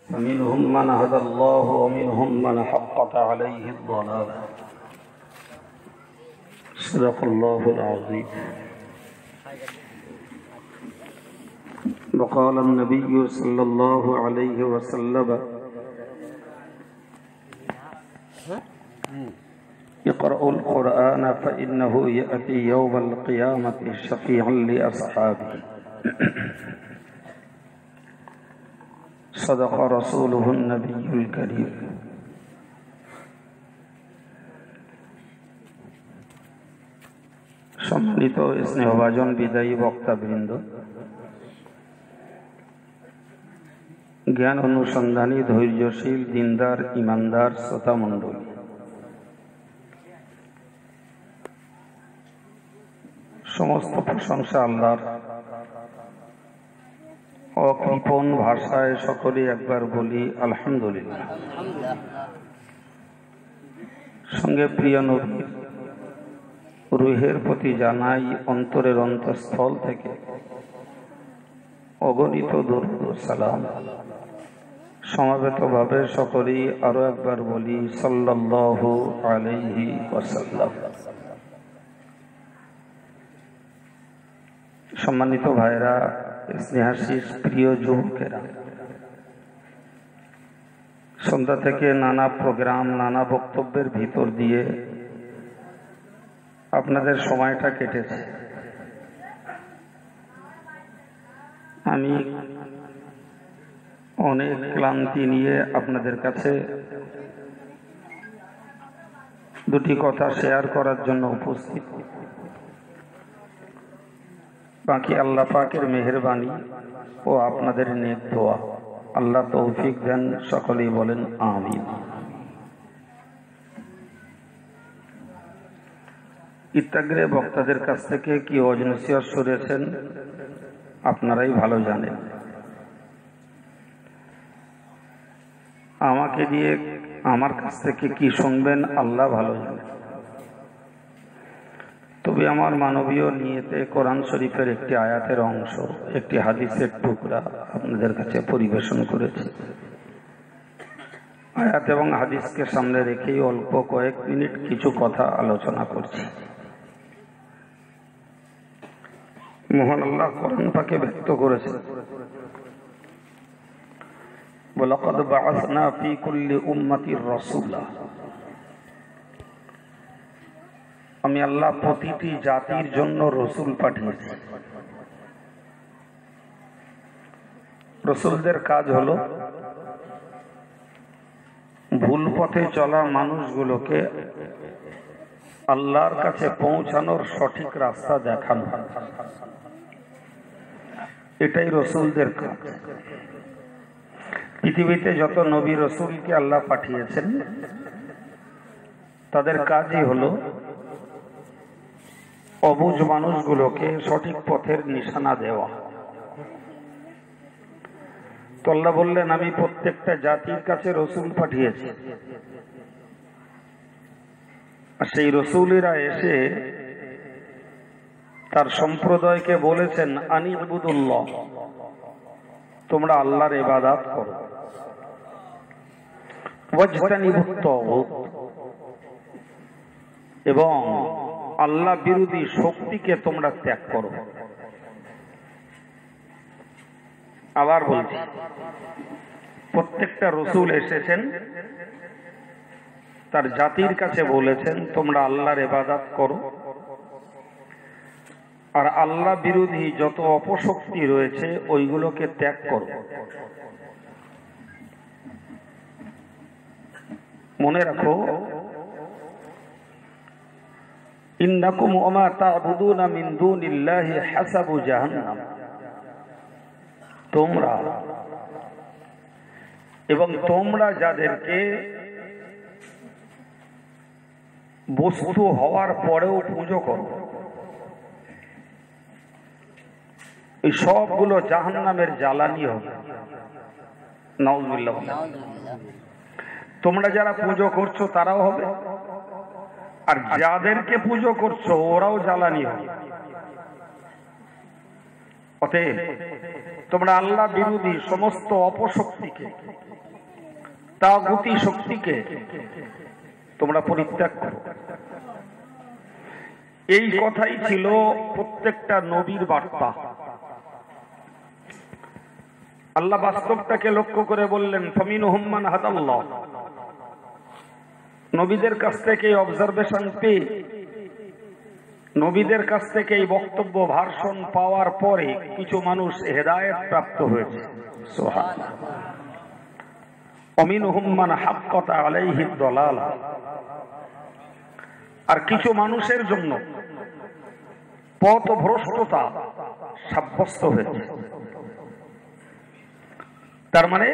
فمنهم من هدى الله ومنهم من حقت عليه الضلالة. صدق الله العظيم. وقال النبي صلى الله عليه وسلم: اقرأوا القرآن فإنه يأتي يوم القيامة شفيعا لأصحابه. صدق رسوله النبي الكريم. সম্মানিত স্নেহভাজন বিদায়ী বক্তাবৃন্দ, জ্ঞান অনুসন্ধানী ধৈর্যশীল দিনদার ইমানদার শ্রোতা মণ্ডলী, সমস্ত প্রশংসা আল্লাহর। অকৃপণ ভাষায় সকলে একবার বলি আলহামদুলিল্লাহ। সঙ্গে প্রিয় নবীর রুহের প্রতি জানাই অন্তরের অন্তঃস্থল থেকে অগণিত দরুদ ও সালাম। সমাবেতভাবে সকলেই আরো একবার বলি সাল্লাল্লাহু আলাইহি ওয়াসাল্লাম। সম্মানিত ভাইরা, স্নেহাশিস প্রিয় যুবকেরা, সন্ধ্যা থেকে নানা প্রোগ্রাম, নানা বক্তব্যের ভিতর দিয়ে আপনাদের সময়টা কেটেছে। আমি অনেক ক্লান্তি নিয়ে আপনাদের কাছে দুটি কথা শেয়ার করার জন্য উপস্থিত। বাকি আল্লাহ পাকের মেহেরবানি ও আপনাদের নেক দোয়া, আল্লাহ তৌফিক দেন, সকলেই বলেন আমিন। ইত্যাগ্রে বক্তাদের কাছ থেকে কি অজনসিয়ত শুনেছেন আপনারাই ভালো জানেন। আমাকে দিয়ে আমার কাছ থেকে কি শুনবেন আল্লাহ ভালো জানেন। তবে আমার মানবীয় নিয়তে কোরআন শরীফের একটি আয়াতের অংশ, একটি হাদিসের টুকরা আপনাদের কাছে পরিবেশন করেছি। আয়াত এবং হাদিসকে সামনে রেখেই অল্প কয়েক মিনিট কিছু কথা আলোচনা করছি। মহান আল্লাহ কোরআন পাকে ব্যক্ত করেছেন, ওয়ালাকাদ বাআসনা ফী কুল্লি উম্মাতির রাসূলা। আমি আল্লাহ প্রতিটি জাতির জন্য রসুল পাঠিয়েছি। রসুলদের কাজ হলো ভুল পথে চলা মানুষগুলোকে আল্লাহর কাছে পৌঁছানোর সঠিক রাস্তা দেখানো। এটাই রসুলদের কাজ। পৃথিবীতে যত নবী রসুলকে আল্লাহ পাঠিয়েছেন তাদের কাজই হলো অবুঝ মানুষগুলোকে সঠিক পথের নিশানা দেওয়া। তো আল্লাহ বললেন, আমি প্রত্যেকটা জাতির কাছে রসুল পাঠিয়েছি। আর সেই রসুলেরা এসে তার সম্প্রদায়কে বলেছেন, আনি ইবুদুল্লাহ, তোমরা আল্লাহর ইবাদত করো, ওয়াজতানিবুত তাগুত, এবং আল্লাহ বিরোধী শক্তিকে তোমরা ত্যাগ করো। আবার বলছি, প্রত্যেকটা রসুল এসেছেন তার জাতির কাছে বলেছেন, তোমরা আল্লাহর ইবাদত করো আর আল্লাহ বিরোধী যত অপশক্তি রয়েছে ওইগুলোকে ত্যাগ করো। মনে রাখো, ইন্নাকুম ওয়া মা তা'বুদুনা মিন দুনিল্লাহি হাসাবু জাহান্নাম, তোমরা এবং তোমরা যাদেরকে বস্তু হওয়ার পরেও পুজো করো, এই সবগুলো জাহান্নামের জ্বালানি হবে। নাউযুবিল্লাহ। তোমরা যারা পুজো করছো তারাও হবে, আর যাদেরকে পুজো করছো ওরাও জ্বালানি হবে। অতএব তোমরা আল্লাহ বিরোধী সমস্ত অপশক্তিকে তাগুতি শক্তিকে তোমরা পরিত্যাগ করো। এই কথাই ছিল প্রত্যেকটা নবীর বার্তা। আল্লাহ বাস্তবটাকে লক্ষ্য করে বললেন ফামিনহুম মান হাদাল্লাহ। নবীদের কাছ থেকে এই অবজারভেশন পেয়ে, নবীদের কাছ থেকে এই বক্তব্য ভার্সন পাওয়ার পরে কিছু মানুষ হেদায়েত প্রাপ্ত হয়েছে। সুবহানাল্লাহ। ওয়ামিনহুম মান হাক্কাত আলাইহি দালালা। আর কিছু মানুষের জন্য পথভ্রষ্টতা সাব্যস্ত হয়েছে। তার মানে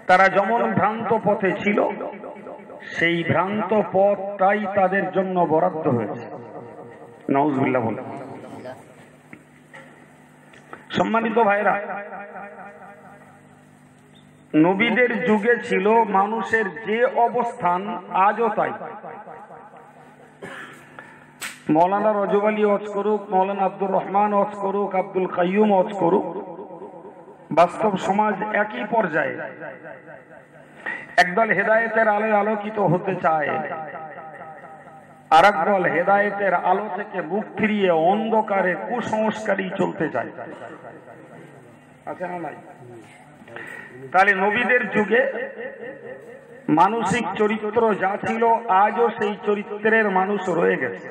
তারা যেমন ভ্রান্ত পথে ছিল, সেই ভ্রান্ত পথটাই তাদের জন্য বরাদ্দ হয়েছে। নাউযুবিল্লাহ বলেন। সম্মানিত ভাইরা, নবীদের যুগে ছিল মানুষের যে অবস্থান আজও তাই। মৌলানা রজব আলী ওয়াজ করুক, মৌলানা আব্দুর রহমান ওয়াজ করুক, আব্দুল কাইয়ুম ওয়াজ করুক, বাস্তব সমাজ একই পর্যায়ে। একদল হেদায়েতের আলোয় আলোকিত হতে চায়, আর একদল হেদায়েতের আলো থেকে মুখ ফিরিয়ে অন্ধকারে কুসংস্কারই চলতে চায়। আছে না নাই? তাহলে নবীদের যুগে মানসিক চরিত্র যা ছিল, আজও সেই চরিত্রের মানুষ রয়ে গেছে।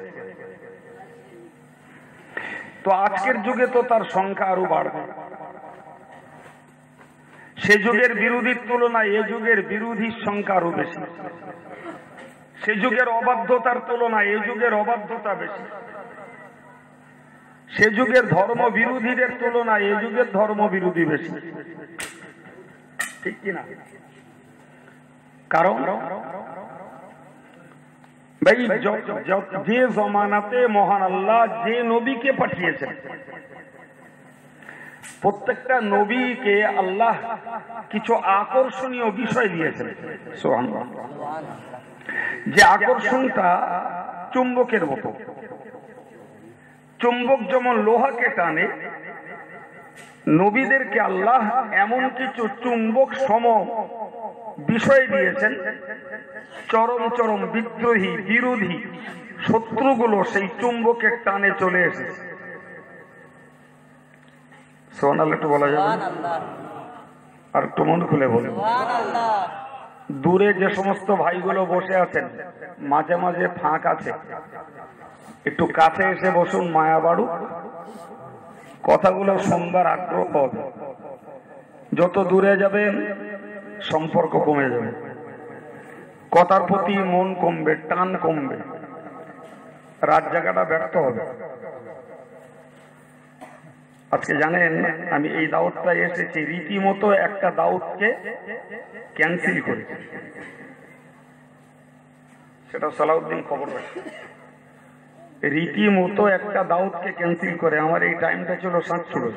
তো আজকের যুগে তো তার সংখ্যা আরো বাড়বে। সে যুগের বিরোধীর তুলনায় এ যুগের বিরোধীর সংখ্যা আরো বেশি। সে যুগের অবাধ্যতার তুলনায় এ যুগের অবাধ্যতা বেশি। সে যুগের ধর্ম বিরোধীদের তুলনায় এ যুগের ধর্ম বিরোধী বেশি। ঠিক কিনা? কারণ ভাই, যে জমানাতে মহান আল্লাহ যে নবীকে পাঠিয়েছেন, প্রত্যেকটা নবীকে আল্লাহ কিছু আকর্ষণীয় বিষয় দিয়েছেন। সুবহানাল্লাহ। যে আকর্ষণটা চুম্বকের মতো। চুম্বক যেমন লোহাকে টানে, নবীদেরকে আল্লাহ এমন কিছু চুম্বক সম বিষয় দিয়েছেন, চরম চরম বিদ্রোহী বিরোধী শত্রুগুলো সেই চুম্বকের টানে চলে এসেছে। সুবহানাল্লাহ একটু বলা যাবে? আর একটু মন খুলে বলুন। দূরে যে সমস্ত ভাইগুলো বসে আছেন, মাঝে মাঝে ফাঁক আছে, একটু কাছে এসে বসুন, মায়া বাড়ুক, কথাগুলো শুনবার আগ্রহ হবে। যত দূরে যাবেন সম্পর্ক কমে যাবে, কথার প্রতি মন কমবে, টান কমবে, রাত জায়গাটা ব্যর্থ হবে। আজকে জানেন, আমি এই দাওয়াতটা এসেছি রীতিমতো একটা দাওয়াতকে ক্যান্সেল করে। সেটা সালাউদ্দিন খবর রাখে। রীতিমতো একটা দাওয়াতকে ক্যান্সেল করে। আমার এই টাইমটা ছিল 7:30।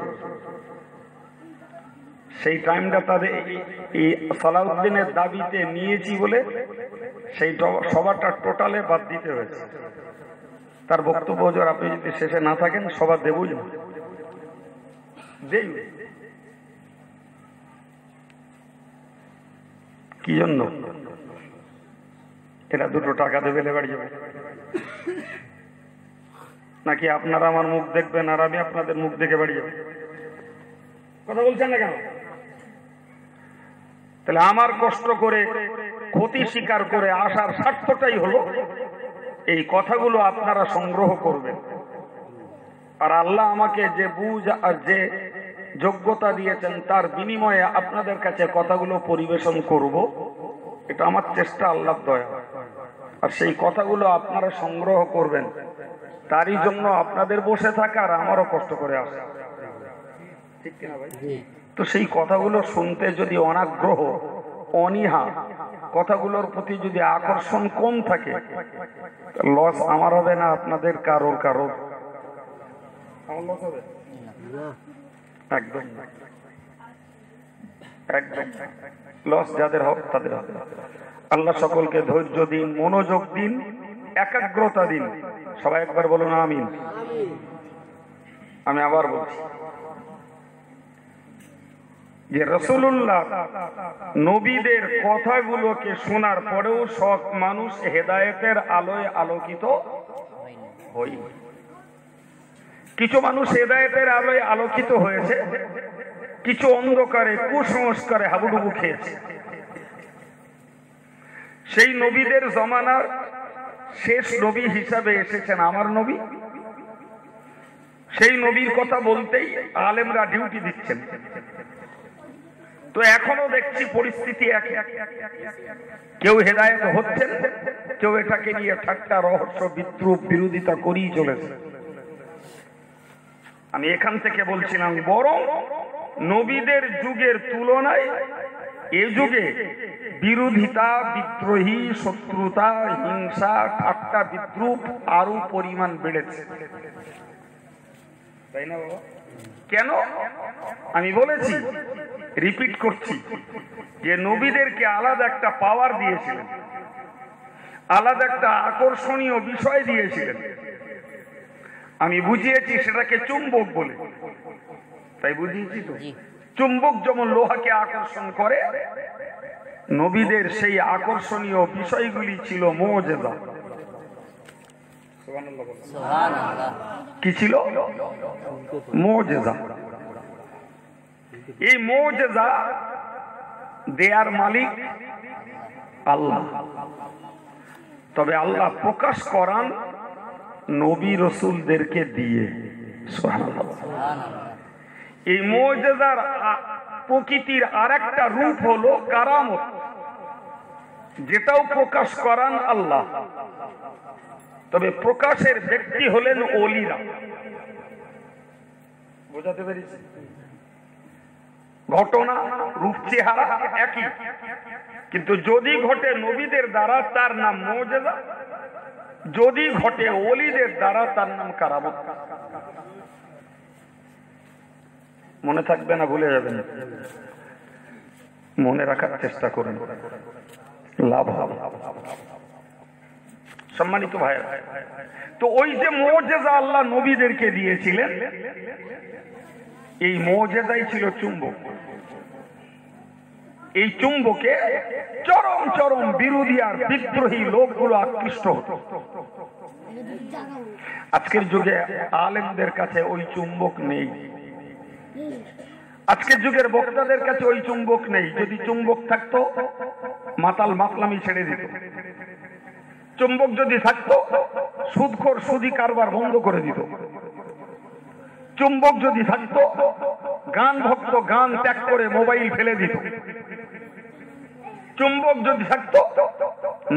সেই টাইমটা তাদের এই সালাউদ্দিনের দাবিতে নিয়েছি বলে সেই সভাটা টোটালে বাদ দিতে হয়েছে। তার বক্তব্য জোর আপনি যদি শেষে না থাকেন সভা দেবই না। কি জন্য? এরা দুটো টাকা দেবে, বাড়ি যাবে, নাকি আপনারা আমার মুখ দেখবেন আর আমি আপনাদের মুখ দেখে বাড়ি যাবো? কথা বলছেন না কেন? তাহলে আমার কষ্ট করে ক্ষতি স্বীকার করে আসার স্বার্থটাই হলো এই কথাগুলো আপনারা সংগ্রহ করবেন। আর আল্লাহ আমাকে যে বুঝ আর যে যোগ্যতা দিয়েছেন তার বিনিময়ে আপনাদের কাছে কথাগুলো পরিবেশন করব, এটা আমার চেষ্টা, আল্লাহর দয়া। আর সেই কথাগুলো আপনারা সংগ্রহ করবেন, তারই জন্য আপনাদের বসে থাকা আর আমারও কষ্ট করে আসা। ঠিক কিনা ভাই? তো সেই কথাগুলো শুনতে যদি অনাগ্রহ, অনীহা, কথাগুলোর প্রতি যদি আকর্ষণ কম থাকে, লস আমার হবে না, আপনাদের কারোর কারোর। আমার লস হবে? একদম একদম লস যাদের হোক তাদের হবে। আল্লাহ সকলকে ধৈর্য দিন, মনোযোগ দিন, একাগ্রতা দিন। সবাই একবার বলুন আমিন। আমি আবার বলছি, যে রাসূলুল্লাহ নবীদের কথাগুলোকে শোনার পরেও সব মানুষ হেদায়েতের আলোয় আলোকিত হয়নি। কিছু মানুষ হেদায়েতের আলোয় আলোকিত হয়েছে, কিছু অন্ধকারে কুসংস্কারে হাবুডুবু খেয়েছে। সেই নবীদের জমানার শেষ নবী হিসাবে এসেছেন আমার নবী। সেই নবীর কথা বলতেই আলেমরা ডিউটি দিচ্ছেন। তো এখনো দেখছি পরিস্থিতি এক, কেউ হেদায়েত হচ্ছেন, কেউ এটাকে নিয়ে ঠাট্টা রহস্য বিদ্রুপ বিরোধিতা করেই চলেছে। আমি এখান থেকে বলছিলাম বরং নবীদের যুগের তুলনায় এ যুগে বিরোধিতা, বিদ্রোহী, শত্রুতা, হিংসা, ঠাট্টা বিদ্রুপ আরো পরিমাণ বেড়েছে, তাই না বাবা? কেন? আমি বলেছি, রিপিট করছি, যে নবীদেরকে আলাদা একটা পাওয়ার দিয়েছিলেন, আলাদা একটা আকর্ষণীয় বিষয় দিয়েছিলেন। আমি বুঝিয়েছি সেটাকে চুম্বক বলে, তাই বুঝিয়েছি তো। চুম্বক যেমন লোহাকে আকর্ষণ করে, নবীদের সেই আকর্ষণীয় বিষয়গুলি ছিল মুজিজা। কি ছিল? মুজিজা। এই মুজিজা দেয়ার মালিক আল্লাহ, তবে আল্লাহ প্রকাশ করান নবী রসুলদেরকে দিয়ে। এই মুজিজার প্রকৃতির আরেকটা রূপ হলো কারামত, যেটাও প্রকাশ করান আল্লাহ, তবে প্রকাশের ব্যক্তি হলেন ওলিরা। বোঝাতে পেরেছি? ঘটনা, রূপ, চেহারা একই, কিন্তু যদি ঘটে নবীদের দ্বারা তার নাম মুজিজা, যদি ঘটে ওলিদের দ্বারা তার নাম কারামত। মনে থাকবে না, ভুলে যাবেন, মনে রাখার চেষ্টা করুন, লাভ হবে। সম্মানিত ভাইরা, তো ওই যে মুজিজা আল্লাহ নবীদেরকে দিয়েছিলেন, এই মুজিজাই ছিল চুম্বক। এই চুম্বকে চরম চরম বিরোধী আর বিদ্রোহী লোকগুলো আকৃষ্ট হতো। আজকের যুগে আলেমদের কাছে ওই চুম্বক নেই, আজকের যুগের বক্তাদের কাছে ওই চুম্বক নেই। যদি চুম্বক থাকতো মাতাল মাতলামি ছেড়ে দিত। চুম্বক যদি থাকতো সুদখোর সুদি কারবার বন্ধ করে দিত। চুম্বক যদি থাকতো গান ভক্ত গান ত্যাগ করে মোবাইল ফেলে দিত। চুম্বক যদি থাকতো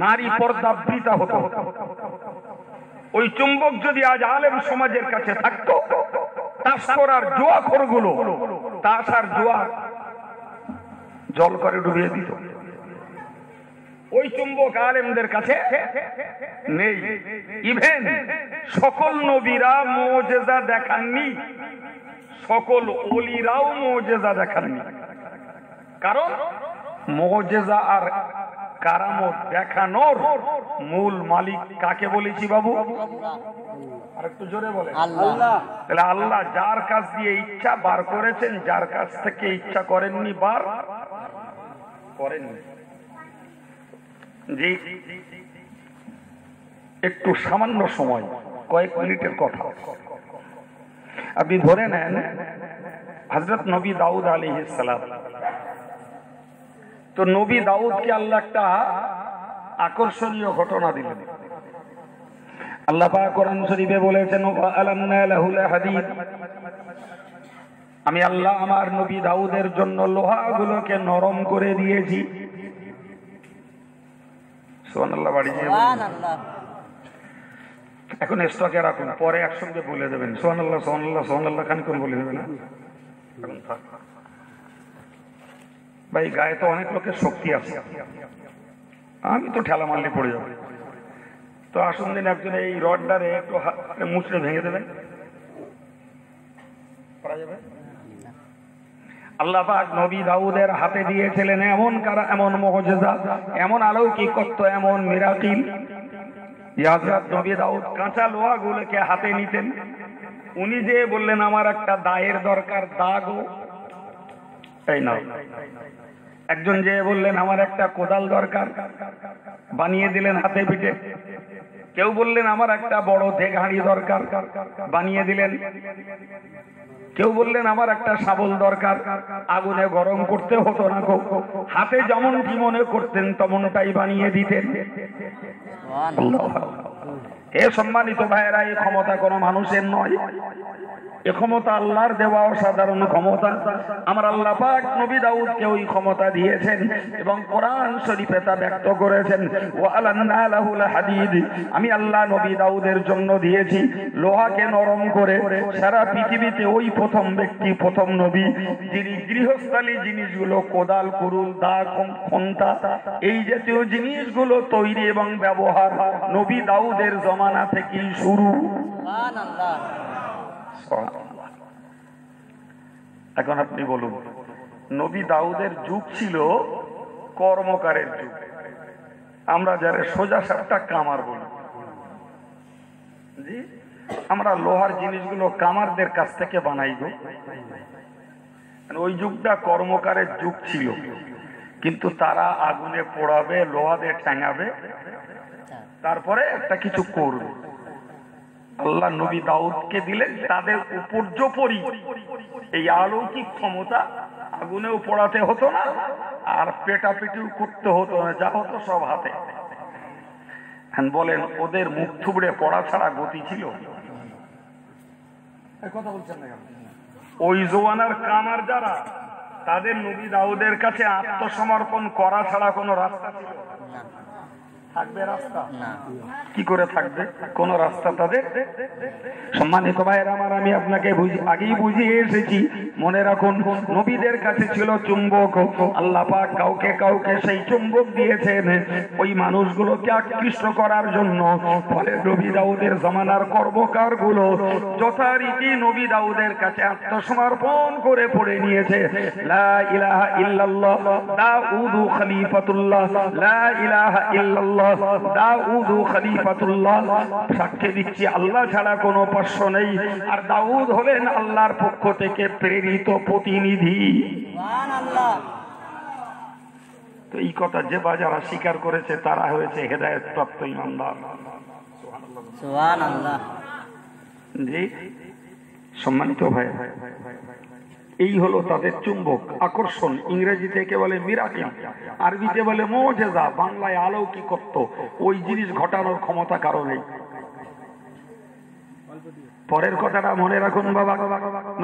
নারী পর্দাবৃতা হতো। ওই চুম্বক যদি আজ আলেম সমাজের কাছে থাকতো, তাস করার জুয়াখোরগুলো তাস আর জুয়া জল করে ডুবিয়ে দিত। ওই চুম্বক আলেমদের কাছে নেই। ইভেন সকল নবীরা মুজিজা দেখাননি, সকল ওলিরাও মুজিজা দেখাননি। কারণ মুজিজা আর কারামত দেখানোর মূল মালিক কাকে বলেছি বাবু? আরেকটু জোরে বলে। আল্লাহ। তাহলে আল্লাহ যার কাছ দিয়ে ইচ্ছা বার করেছেন, যার কাছ থেকে ইচ্ছা করেননি বার করেননি। জি, একটু সামান্য সময়, কয়েক মিনিটের কথা আপনি ধরে নেন। হযরত নবী দাউদ আলাইহিস সালাম, তো নবী দাউদকে আল্লাহ একটা আকর্ষণীয় ঘটনা দিলেন। আল্লাহ পাক কোরআন শরীফে বলেছেন, আলামনা লাহুল হাদীদ, আমি আল্লাহ আমার নবী দাউদের জন্য লোহাগুলোকে নরম করে দিয়েছি। সুবহানাল্লাহ। বাড়ি দিয়ে সুবহানাল্লাহ। এখন স্টকে রাখুন, পরে একসঙ্গে বলে দেবেন সুবহানাল্লাহ সুবহানাল্লাহ সুবহানাল্লাহ, খান কোন বলে দেবেন না। ভাই গায়ে তো অনেক লোকের শক্তি আছে, আমি তো ঠেলা মারলে পড়ে যাবো। তো আসুন দিন একজন এই রডটারে একটু মুচড়ে ভেঙে দেবেন, করা যাবে? আল্লাহ পাক নবী দাউদের হাতে দিয়েছিলেন এমন মুজিজা, এমন অলৌকিকত্ব, এমন মিরাকিল। হযরত নবী দাউদ কাঁচা লোহাগুলোকে হাতে নিতেন। উনি যে বললেন আমার একটা দায়ের দরকার, দাগও এই না, একজন যে বললেন আমার একটা কোদাল দরকার, বানিয়ে দিলেন হাতে পিঠে। কেউ বললেন আমার একটা বড় দেঘাড়ি দরকার, বানিয়ে দিলেন। কেউ বললেন আমার একটা শাবল দরকার, আগুনে গরম করতে হতো না, হাতে যেমনটি মনে করতেন তেমনটাই বানিয়ে দিতেন। হে সম্মানিত ভাইয়েরা, এই ক্ষমতা কোনো মানুষের নয়, এ ক্ষমতা আল্লাহর দেওয়া অসাধারণ ক্ষমতা। আমার আল্লাহ পাক নবী দাউদকে ওই ক্ষমতা দিয়েছেন এবং কোরআন শরীফে তা ব্যক্ত করেছেন, ওয়া আলান্না লাহুল হাদিদ। আমি আল্লাহ নবী দাউদের জন্য দিয়েছি লোহাকে নরম করে। সারা পৃথিবীতে ওই প্রথম ব্যক্তি, প্রথম নবী যিনি গৃহস্থালী জিনিসগুলো, কোদাল, কুরুল, দা, খন্তা, এই জাতীয় জিনিসগুলো তৈরি এবং ব্যবহার নবী দাউদের জমানা থেকেই শুরু। এখন আপনি বলুন, নবী দাউদের যুগ ছিল কর্মকারের যুগ, আমরা যারা সোজা সাপটা কামার বলি। জি, আমরা লোহার জিনিসগুলো কামারদের কাছ থেকে বানাই গো। ওই যুগটা কর্মকারের যুগ ছিল, কিন্তু তারা আগুনে পোড়াবে, লোহাতে ঠ্যাঙাবে, তারপরে একটা কিছু করবে। আল্লাহ নবী দাউদকে দিলেন তাদের উপর্যুপরি এই অলৌকিক ক্ষমতা। আগুনেও পোড়াতে হতো না, আর পেটাপিটিও করতে হতো না, যা হতো সব হাতে। বলেন ওদের মুখ থুবড়ে পড়া ছাড়া গতি ছিল? কথা বলছেন না? ওই জওয়ানার কামার যারা, তাদের নবী দাউদের কাছে আত্মসমর্পণ করা ছাড়া কোনো রাস্তা ছিল? থাকবে রাস্তা? কি করে থাকবে কোন রাস্তা তাদের? সম্মানিত ভাইয়েরা আমার, আমি আপনাকে আগেই বুঝিয়ে এসেছি, মনে রাখুন নবীদের কাছে ছিল চুম্বক। আল্লাহ পাক কাউকে কাউকে সেই চুম্বক দিয়েছেন ওই মানুষগুলোকে আকৃষ্ট করার জন্য। ফলে নবী দাউদের জমানার কর্মকার গুলো যথারীতি নবী দাউদের কাছে আত্মসমর্পণ করে পড়ে নিয়েছে। লা ইলাহা ইল্লাল্লাহ দাউদু খলিফাতুল্লাহ, লা ইলাহা ইল্লাল্লাহ দাউদু খলিফাতুল্লাহ। সাক্ষ্য দিচ্ছি আল্লাহ ছাড়া কোনো উপাস্য নেই, আর দাউদ হলেন আল্লাহর পক্ষ থেকে প্রেরিত প্রতিনিধি। তো এই কথা যে বাজারা স্বীকার করেছে তারা হয়েছে হেদায়েত প্রাপ্ত ইমানদার। সুবহানাল্লাহ। জি সম্মানিত ভাই, এই হলো তাদের চুম্বক, আকর্ষণ। ইংরেজিতে কে বলে মিরাকেল, আরবিতে বলে মুজিজা, বাংলায় অলৌকিকত্ব। ওই জিনিস ঘটানোর ক্ষমতা কারো নেই। পরের কথাটা মনে রাখুন বাবা,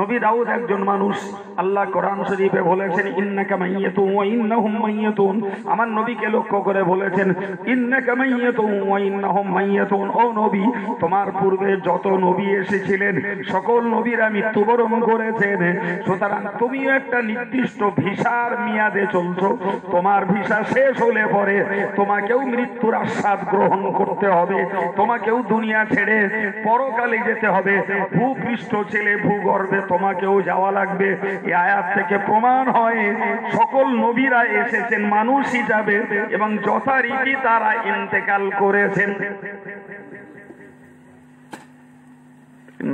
নবী দাউদ একজন মানুষ। আল্লাহ কোরআন শরীফে বলেছেন ইন্নাকা মাইয়াতুন ওয়া ইন্নাহুম মাইয়াতুন। আমার নবীকে লক্ষ্য করে বলেছেন ইন্নাকা মাইয়াতুন ওয়া ইন্নাহুম মাইয়াতুন। ও নবী, তোমার পূর্বে যত নবী এসেছিলেন সকল নবীরা মৃত্যুবরণ করেছেন, সুতরাং তুমিও একটা নির্দিষ্ট ভিসার মেয়াদে চলছো। তোমার ভিসা শেষ হলে পরে তোমাকেও মৃত্যুর আস্বাদ গ্রহণ করতে হবে, তোমাকেও দুনিয়া ছেড়ে পরকালে যেতে হবে। ভূপৃষ্ঠ ছেলে ভূগর্ভে তোমাকেও যাওয়া লাগবে। এই আয়াত থেকে প্রমাণ হয় সকল নবীরা এসেছেন মানুষ হিসাবে এবং যথারীতি তারা ইন্তেকাল করেছেন।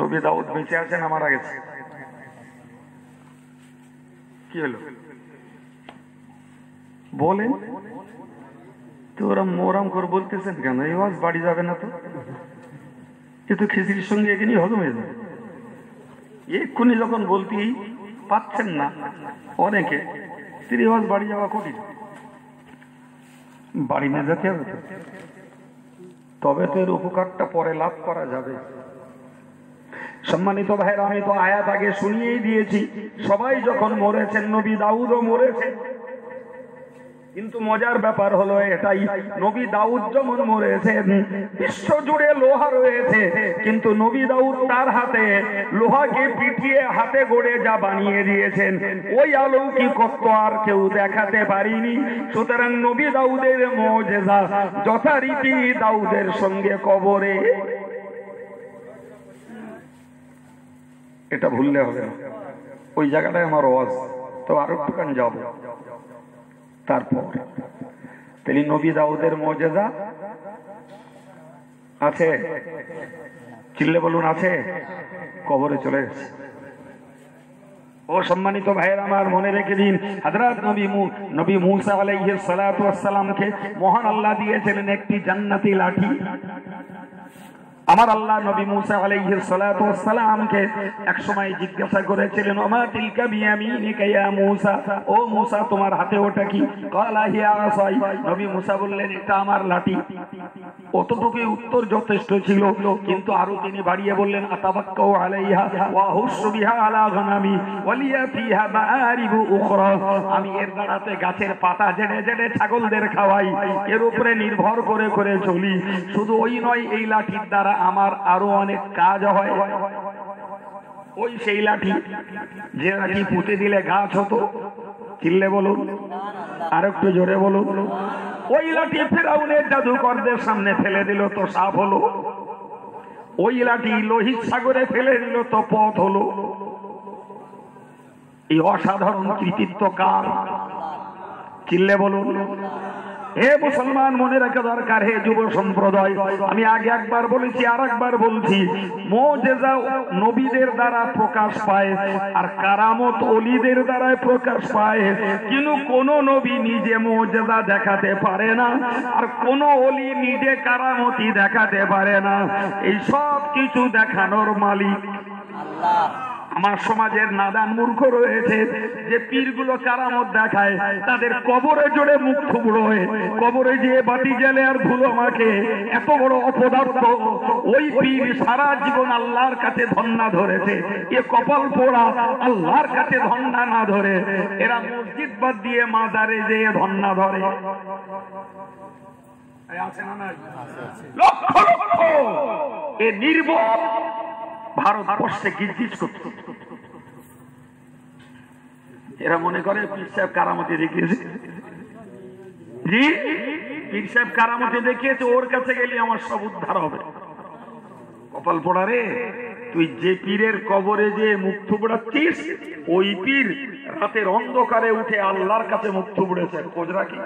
নবী দাউদ বেঁচে আছেন, মারা গেছে। কি হলো বলেন তো? ওরা মোরাম করে বলতেছেন কেন? এই ওয়াজ বাড়ি যাবে না তো? এ তো খিচড়ির সঙ্গে এখানে হজম হয়ে যাবে। এক্ষুনি যখন বলতেই পাচ্ছেন না অনেকে, স্ত্রী ওয়াজ বাড়ি যাওয়া কঠিন। বাড়ি না যেতে হবে, তবে তো এর উপকারটা পরে লাভ করা যাবে। সম্মানিত ভাইরা, আমি তো আয়াত আগে শুনিয়েই দিয়েছি, সবাই যখন মরেছেন নবী দাউদও মরেছেন। কিন্তু মজার ব্যাপার হলো এটাই, নবী দাউদ যেমন মরেছেন বিশ্ব জুড়ে লোহা রয়েছে, কিন্তু নবী দাউদ তার হাতে লোহাকে পিটিয়ে হাতে গড়ে যা বানিয়ে দিয়েছেন ওই অলৌকিকত্ব আর কেউ দেখাতে পারিনি। সুতরাং নবী দাউদের মুজিজা যথারীতি দাউদের সঙ্গে কবরে। এটা ভুললে হবে না। ওই জায়গাটায় আমার ওয়াজ, তো আরো একটুখানি যাবো। তারপর তাহলে নবী দাউদের মুজিজা আছে, চিল্লে বলুন আছে, কবরে চলে গেছে। ও সম্মানিত ভাইয়ের আমার, মনে রেখে দিন, হযরত নবী মূসা আলাইহিস সালাতু ওয়াস সালামকে মহান আল্লাহ দিয়েছিলেন একটি জান্নাতি লাঠি। আমার আল্লাহ নবী মূসা আলাইহিস সালাতু ওয়াস সালামকে এক সময় জিজ্ঞাসা করেছিলেন, ওমা তিলকা বিয়ামিনিকা ইয়া মূসা, ও মূসা তোমার হাতে ওটা কি? ক্বালা হিয়া আসাই, নবী মূসা বললেন এটা আমার লাঠি। অতটুকুই উত্তর যথেষ্ট ছিল, কিন্তু আরো তিনি বাড়িয়ে বললেন, আতাবাক্কাউ আলাইহা ওয়া হুসু বিহা আলা গনামি ওয়ালিয়া ফিহা মাআরিবু উখরা, আমি এর দ্বারাতে গাছের পাতা জেনে জেনে ছাগলদের খাওয়াই, এর উপরে নির্ভর করে করে চলি। শুধু ওই নয়, এই লাঠির দ্বারা আমার আরো অনেক কাজ হয়। ওই সেই লাঠি যে লাঠি পুঁতে দিলে গাছ হতো, চিল্লে বলুন, আর একটু জোরে বলুন। ওই লাঠি ফিরআউনের জাদুকরদের সামনে ফেলে দিল তো সাপ হলো, ওই লাঠি লোহিত সাগরে ফেলে দিল তো পথ হলো। এই অসাধারণ কৃতিত্ব কার? চিল্লে বলুন। হে মুসলমান, মনে রাখা দরকার, হে যুব সম্প্রদায়, আমি আগে একবার বলেছি আর একবার বলছি, মুজিজা নবীদের দ্বারা প্রকাশ পায় আর কারামত ওলিদের দ্বারা প্রকাশ পায়, কিন্তু কোন নবী নিজে মুজিজা দেখাতে পারে না, আর কোন ওলি নিজে কারামতি দেখাতে পারে না। এই সব কিছু দেখানোর মালিক আল্লাহ। আমার সমাজের নাদান মূর্খ রয়েছে যে পীরগুলো কারামত দেখায়, তাদের কবরে জোড়ে মুখ থুবড়ো হয়ে কবরে যেয়ে বাতি জ্বালে আর ধুলো মাখে। এত বড় অপদার্থ ওই পীর সারা জীবন আল্লাহর কাছে ধন্না ধরেছে, এ কপাল পোড়া আল্লাহর কাছে ধন্না না ধরে এরা মসজিদ বাদ দিয়ে মাজারে যেয়ে ধন্না ধরে। লক্ষ লক্ষ এ নির্বোধ ভারতবর্ষে গিজগিজ করত। এরা মনে করে পীর সাহেব কারামতি দেখিয়েছে। জি, পীর সাহেব কারামতি দেখিয়েছে, ওর কাছে গেলে আমার সব উদ্ধার হবে। কপাল পোড়া রে, তুই যে পীরের কবরে যে মুখ থুবড়াচ্ছিস, ওই পীর রাতের অন্ধকারে উঠে আল্লাহর কাছে মুখ থুবড়েছে। খোঁজ রাখি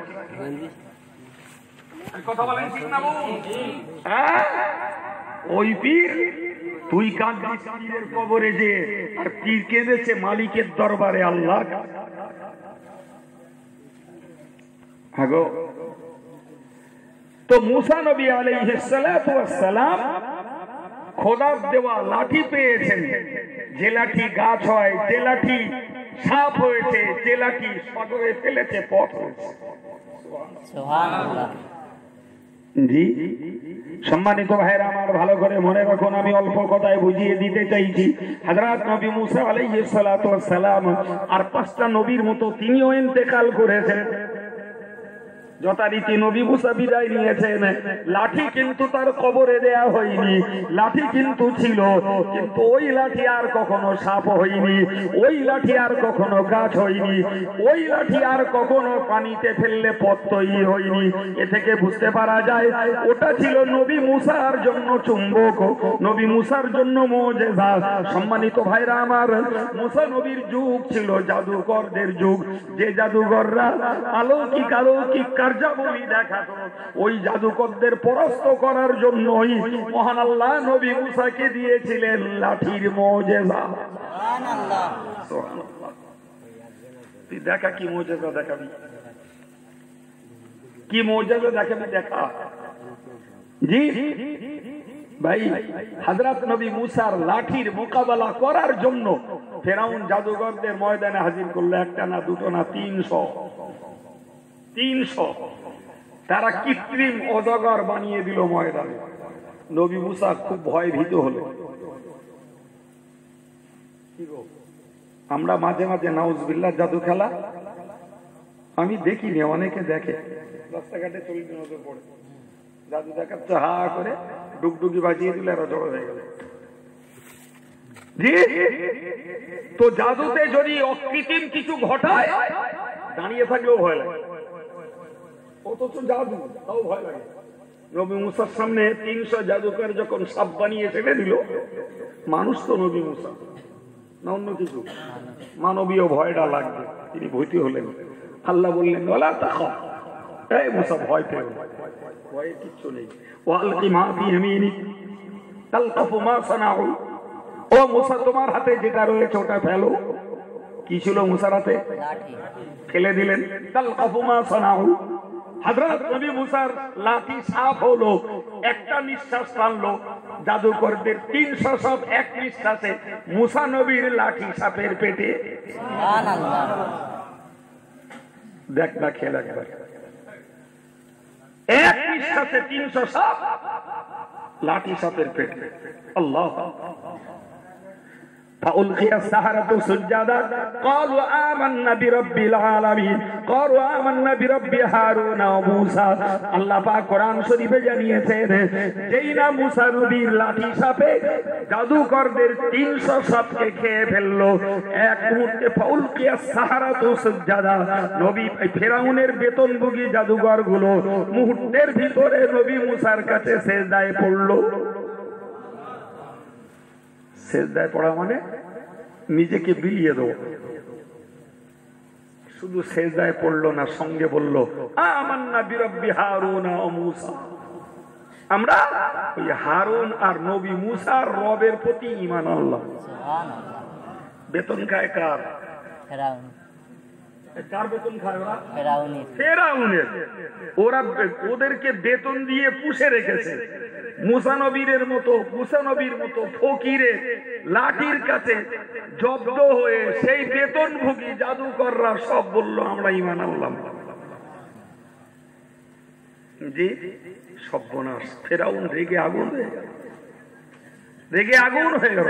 কথা বলেন ঠিক না বউ? ওই পীর, তুই কাঁদছিস পীরের কবরে যে, আর পীর কেঁদেছে মালিকের দরবারে আল্লাহর কাছে। তো মূসা নবী আলাইহিস সালাতু ওয়াস সালাম খোদার দেওয়া লাঠি পেয়েছেন, যে লাঠি গাছ হয়, যে লাঠি সাপ হয়েছে, যে লাঠি সাগরে ফেলেছে পথ হয়েছে। সুবহানাল্লাহ। জি সম্মানিত ভাইরা আমার, ভালো করে মনে রাখুন, আমি অল্প কথায় বুঝিয়ে দিতে চাইছি। হযরত নবী মূসা আলাইহিস সালাতু ওয়াস সালাম আর 5টা নবীর মতো তিনিও ইন্তেকাল করেছেন। যথারীতি নবী মূসা বিদায় নিয়েছেন, লাঠি কিন্তু তার কবরে দেয়া হয়নি, লাঠি কিন্তু ছিল, কিন্তু ওই লাঠি আর কখনো সাপ হয়নি, ওই লাঠি আর কখনো গাছ হয়নি, ওই লাঠি আর কখনো পানিতে ফেললে পথ তৈরি হয়নি। এ থেকে বুঝতে পারা যায় ওটা ছিল নবী মূসার জন্য চুম্বক, নবী মূসার জন্য মুজিজা। সম্মানিত ভাইরা আমার, মূসা নবীর যুগ ছিল জাদুকরদের যুগ, যে জাদুকররা অলৌকিক অলৌকিক কার্যাবলী দেখাতো, ওই জাদুকরদের পরাস্ত করার জন্যই মহান আল্লাহ নবী মূসাকে দিয়েছিলেন লাঠির মুজিজা। সুবহানাল্লাহ। তুই দেখা কি মুজিজা দেখাবি, কি মুজিজা দেখাবি, দেখা। জি ভাই, হযরত নবী মূসার লাঠির মোকাবেলা করার জন্য ফেরাউন জাদুকরদের ময়দানে হাজির করলো, একটা না, দুটো না, 300। তারা কৃত্রিম অজগর বানিয়ে দিল ময়দানে। নবী মূসা খুব ভয় ভীত হলেন। আমরা মাঝে মাঝে নাউজুবিল্লাহ জাদু খেলা আমি দেখিনি, অনেকে দেখে, রাস্তাঘাটে চলতে নজর পড়ে, জাদু দেখাচ্ছে, হা করে ডুগডুগি বাজিয়ে দিলে এরা জড়ো হয়ে গেল। তো জাদুতে যদি অকৃত্রিম কিছু ঘটায়, দাঁড়িয়ে থাকলেও ভয় লাগে, অথচ জাদু তাও ভয় লাগে। নবী মূসার সামনে 300 জাদুকর যখন সাপ বানিয়ে ছেড়ে দিল, মানুষ তো নবী মূসা না অন্য কিছু, মানবীয় ভয়টা লাগবে, তিনি ভীত হলেন। আল্লাহ বললেন, ওয়ালা তাখাফ, এই মূসা ভয় পেও না, ভয়ে কিচ্ছু নেই। ওয়ালকি মা ফি ইয়ামিনিক তালকাফু মা সানাউ, ও মূসা তোমার হাতে যেটা রয়েছে ওটা ফেলো। কি ছিল মুসার হাতে? ফেলে দিলেন। তালকাফু মা সানাউ, হযরত নবী মুসার লাঠি সাফ হলো, একটা নিঃশ্বাস টানলো, জাদুকরদের 300 সাপ এক নিঃশ্বাসে মুসা নবীর লাঠি সাপের পেটে। সুবহানাল্লাহ। দেখ না খেলা একবার, এক নিঃশ্বাসে 300 সাপ লাঠি সাপের পেটে। আল্লাহ। فألقي السحرة سجدا قالوا آمنا برب العالمين قالوا آمنا برب هارون وموسى। আল্লাহ পাক কোরআন শরীফে জানিয়েছেন, যেই না মুসা নবীর লাঠি সাপে জাদুকরদের 300 সাপকে খেয়ে ফেললো, এক মুহূর্তে ফাউলকি আস-সাহারাতু সুজদা, নবী ফেরাউনের বেতনভোগী জাদুকরগুলো মুহূর্তের ভিতরে নবী মুসার কাছে সিজদায় পড়লো। সিজদায় পড়া মানে নিজেকে বিলিয়ে দেবো। শুধু সিজদায় পড়লো না, সঙ্গে বলল আমান্না বিরব্বি হারুন ওয়া মূসা, আমরা ওই হারুন আর নবী মুসার রবের প্রতি ঈমান আনলাম। সুবহানাল্লাহ। বেতন খায় কার? ফেরাউন। কার বেতন খায় ওরা? ফেরাউনের। ওরা ওদেরকে বেতন দিয়ে পুষে রেখেছে। মুসা নবীর মতো ফকিরের লাঠির কাছে জব্দ হয়ে সেই বেতনভোগী জাদুকররা সব বলল আমরা ঈমান আনলাম। জি সর্বনাশ। ফেরাউন রেগে আগুন হয়ে গেল।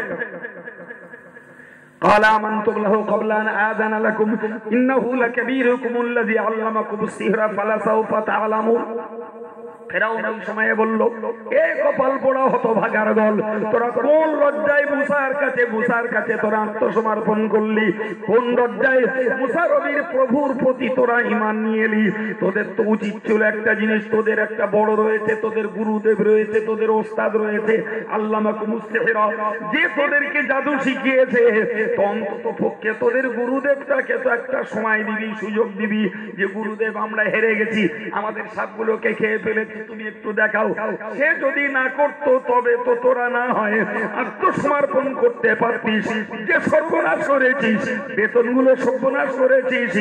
قال آمنتم له قبل أن آذن لكم إنه لكبيركم الذي علمكم السحر فلسوف تعلمون। ফেরাউন ওই সময়ে বলল, এ কপাল পোড়া হতভাগার দল, তোরা কোন লজ্জায় মুসার কাছে তোরা আত্মসমর্পণ করলি? কোন লজ্জায় মুসা নবীর প্রভুর প্রতি তোরা ঈমান নিয়ে এলি? তোদের তো উচিত ছিল একটা জিনিস, তোদের একটা বড় রয়েছে, তোদের গুরুদেব রয়েছে, তোদের ওস্তাদ রয়েছে আল্লামাকুমুস সিহরা, যে তোদেরকে জাদু শিখিয়েছে। তো অন্তত পক্ষে তোদের গুরুদেবটাকে তো একটা সময় দিবি, সুযোগ দিবি যে গুরুদেব আমরা হেরে গেছি, আমাদের সাপগুলোকে খেয়ে ফেলেছি, তুমি একটু দেখাও। সে যদি না করতো তবে তো তোরা না হয় আত্মসমর্পণ করতে পারতিস। যে সর্বনাশ করেছিস, বেতনগুলো সর্বনাশ করেছিস,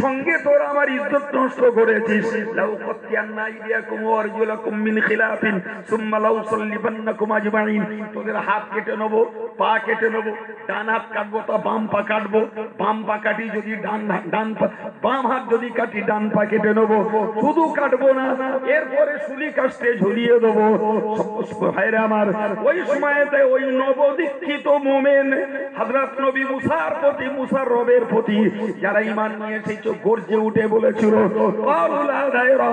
সঙ্গে তোরা আমার ইজ্জত নষ্ট করেছিস। লাউ কতিয়ান্না ইদিয়াকুম ওয়া আরজুলাকুম মিন খিলাফিন সুম্মা লাউ সাল্লিবান্নাকুম আজমাইন। তোদের হাত কেটে নেব, পা কেটে নেব, ডান হাত কাটবো তা বাম পা কাটবো, বাম পা কাটি যদি বাম হাত যদি কাটি ডান পা কেটে নেবো। শুধু কাটবো না, এরপরে শুলি কাস্টে ঝুলিয়ে দেবো। ভাইরা আমার, ওই সময়তে ওই নবদীক্ষিত মুমিন হযরত নবী মুসার প্রতি, মুসার রবের প্রতি যারা ঈমান নিয়ে এসেছে গর্জে উঠে বলেছিল, ক্বালু লা দায়রা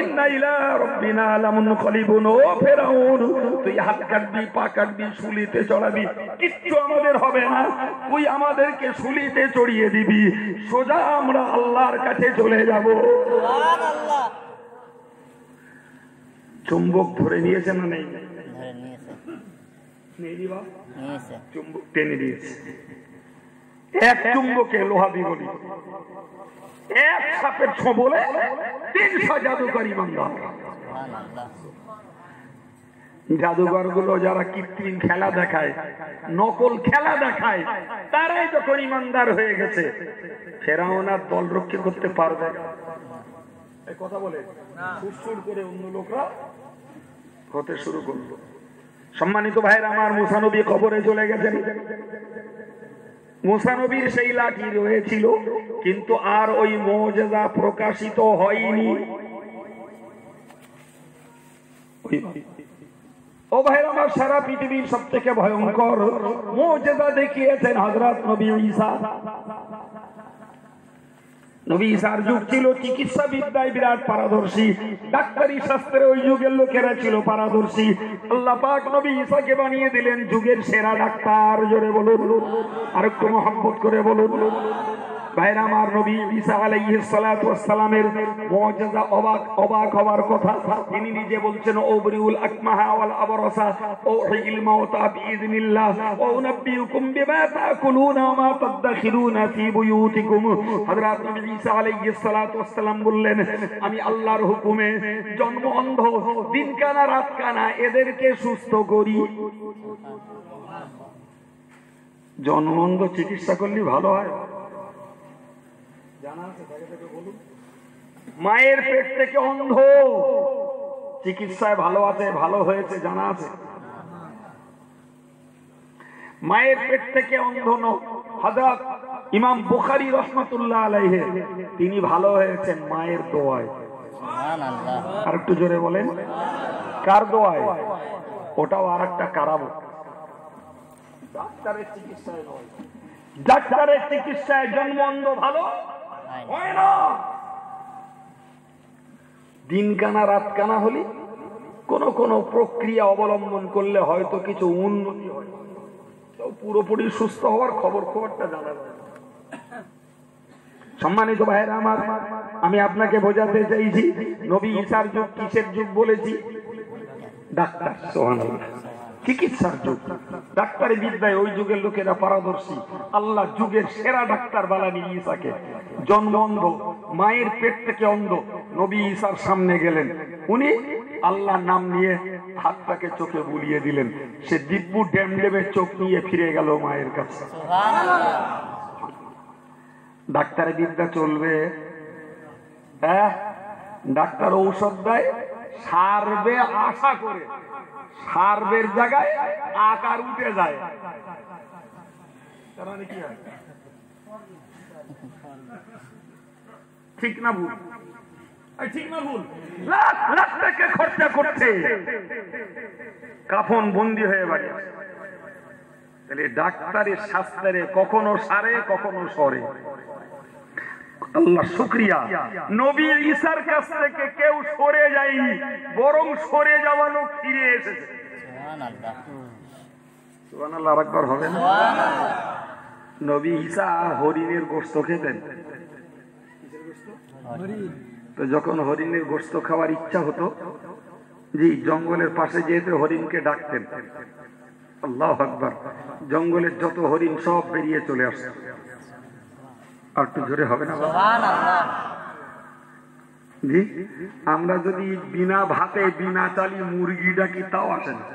ইন্না ইলা রাব্বিনা লামুনকালিবুন। ও ফেরাউন, তুই হাত কাটবি, পা কাটবি, শুলিতে চড়াবি, কিচ্ছু আমাদের হবে না। তুই আমাদেরকে শুলিতে চড়িয়ে দিবি, সোজা আমরা আল্লাহর কাছে চলে যাব। সুবহানাল্লাহ। চুম্বক ধরে নিয়েছে না নেই? চুম্বক টেনে দিয়েছে। এক চুম্বকে লোহাদি গলি, এক সাপের ছোবলে 300 জাদুকর ঈমানদার। জাদুঘর গুলো যারা কৃত্রিম খেলা দেখায়, নকল খেলা দেখায়, তারাই যখন ঈমানদার হয়ে গেছে, ফেরাউন আর দল রক্ষা করতে পারবে কথা বলে সুর করে অন্য লোকরা হতে শুরু করলো। সম্মানিত ভাইরা আমার, মুসা নবী কবরে চলে গেছেন। মুসা নবীর সেই লাঠি রয়েছিল, কিন্তু আর ওই মুজিজা প্রকাশিত হয়নি। ও ভাইরা আমার, সারা পৃথিবীর সবথেকে ভয়ঙ্কর মুজিজা দেখিয়েছেন হযরত নবী ঈসা। নবী ঈসার যুগ ছিল চিকিৎসা বিদ্যায় বিরাট পারদর্শী, ডাক্তারি শাস্ত্রে ওই যুগের লোকেরা ছিল পারদর্শী। আল্লাহ পাক নবী ঈসাকে বানিয়ে দিলেন যুগের সেরা ডাক্তার। জোরে বলুন, আর একটু মহব্বত করে বলুন। ভাইরা আমার, নবী ঈসা আলাইহিস সালাতু ওয়াস সালামের মুজিজা অবাক হওয়ার কথা। তিনি নিজে বলছেন, উবরিউল আকমাহা ওয়াল আবরাসা উহিল মাউতা বিইذنিল্লাহ ওয়া উনাব্বিউকুম বিমা তাকুলুনা ওয়া মা তাদাখিরুনা ফি বুয়ুতিকুম। হযরত নবী ঈসা আলাইহিস সালাতু ওয়াস সালাম বললেন, আমি আল্লাহর হুকুমে জন্ম অন্ধ, দিন কানা রাত কানা এদেরকে সুস্থ করি। জন্ম অন্ধ চিকিৎসা করলে ভালো হয়? জানা আছে? বলুন। মায়ের পেট থেকে অন্ধ, চিকিৎসায় ভালো আছে, ভালো হয়েছে, জানা আছে? মায়ের পেট থেকে অন্ধ হযরত ইমাম বুখারী রাহমাতুল্লাহ আলাইহি তিনি ভালো হয়েছেন মায়ের দোয়ায়। সুবহানাল্লাহ। আর একটু জোরে বলেন, কার দোয়ায়? ওটাও আরেকটা কারামত, ডাক্তারের চিকিৎসায় নয়। ডাক্তারের চিকিৎসায় জন্ম অন্ধ ভালো হয় না। দিন কানা রাত কানা হলে কোন কোন প্রক্রিয়া অবলম্বন করলে হয়তো কিছু উন্নতি হয়, পুরোপুরি সুস্থ হওয়ার খবরটা জানা যায়। সম্মানিত ভাইরা আমার, আমি আপনাকে বোঝাতে চাইছি নবী ঈসার যুগ কিসের যুগ বলেছি? ডাক্তার। সুবহানাল্লাহ। চিকিৎসার যুগ, ডাক্তারি বিদ্যায় ওই যুগের লোকেরা পারদর্শী। আল্লাহ যুগের সেরা ডাক্তার বানানি ঈসাকে। জন্ম অন্ধ, মায়ের পেট থেকে অন্ধ, নবী ঈসার সামনে গেলেন, উনি আল্লাহর নাম নিয়ে হাতটাকে চোখে বুলিয়ে দিলেন, সে দিব্যু ড্যামডেমের চোখ নিয়ে ফিরে গেল মায়ের কাছে। ডাক্তারি বিদ্যা চলবে? ডাক্তার ঔষধ দেয়, সারবে আশা করে, সারবের জায়গায় আকার উঠে যায়। কি হয়? ঠিক না ভুল? ঠিক না ভুল? লাখ লাখ টাকা খরচা করছে, কাফন বন্দি হয়ে বাড়ি। তাহলে ডাক্তারের শাস্ত্রে কখনো সারে কখনো সরে। আল্লাহ শুকরিয়া, নবী ঈসার কাছ থেকে কেউ সরে যায়নি, বরং সরে যাওয়া লোক ফিরে এসেছে। সুবহানাল্লাহ। সুবহানাল্লাহ আকবার হবে না? নবী ঈসা হরিণের গোশত খেতেন। তো যখন হরিণের গোশত খাওয়ার ইচ্ছা হতো, জি, জঙ্গলের পাশে যেতে হরিণকে ডাকতেন, আল্লাহু আকবার, জঙ্গলের যত হরিণ সব বেরিয়ে চলে আসতো। আর একটু জোরে হবে না? জি, আমরা যদি বিনা ভাতে বিনা চালি মুরগি ডাকি তাও আসে না।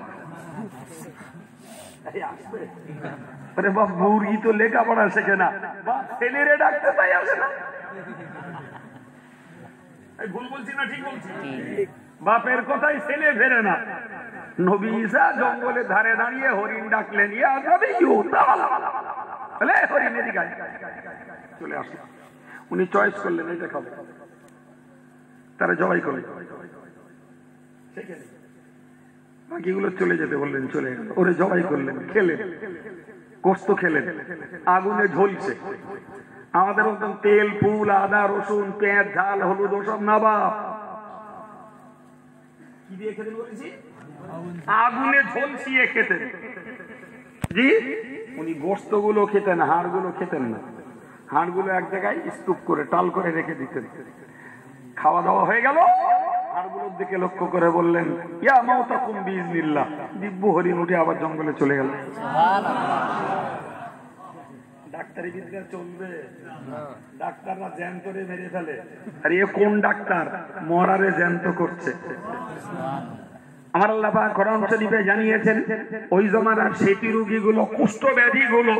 আরে বাপ, মুরগি তো লেখাপড়া শেখে না, ছেলেরে ডাকতে তাই আসে না। ভুল বলছি না ঠিক বলছি? বাপের কথাই ছেলে ফেরে না। নবী ঈসা জঙ্গলের ধারে দাঁড়িয়ে হরিণ ডাকলেন, ইয়া নবী হরিণ এদিকে চলে আসলো। উনি চয়েস করলেন এটা খাবো, তারা জবাই করলেন, বাকিগুলো চলে যেতে বললেন, চলে গেল। ওরে জবাই করলেন, খেলেন, গোশত খেলেন, আগুনে ঝলছে। আমাদের মতন তেল ফুল আদা রসুন পেঁয়াজ ঝাল হলুদ ওসব না, বাপ কি দিয়ে খেতেন বলেছি? আগুনে ঝলসিয়ে খেতেন। জি, উনি গোশত গুলো খেতেন, হাড় গুলো খেতেন না। হাড় গুলো এক জায়গায় স্তূপ করে টাল করে রেখে দিতেন। খাওয়া দাওয়া হয়ে গেল, হাড়গুলোর দিকে লক্ষ্য করে বললেন, ইয়া মাউতাকুম বিইজনিল্লাহ। দিব্য হরিণ উঠে আবার জঙ্গলে চলে গেল। ডাক্তারি বিদ্যা চলবে? ডাক্তাররা জ্যান্ত রে মেরে ফেলে। আর এ কোন ডাক্তার মরারে জ্যান্ত করছে? আমার আল্লাহ পাক কোরআন শরীফে জানিয়েছেন, ওই জমানার সেটি রোগীগুলো, কুষ্ঠ ব্যাধিগুলো,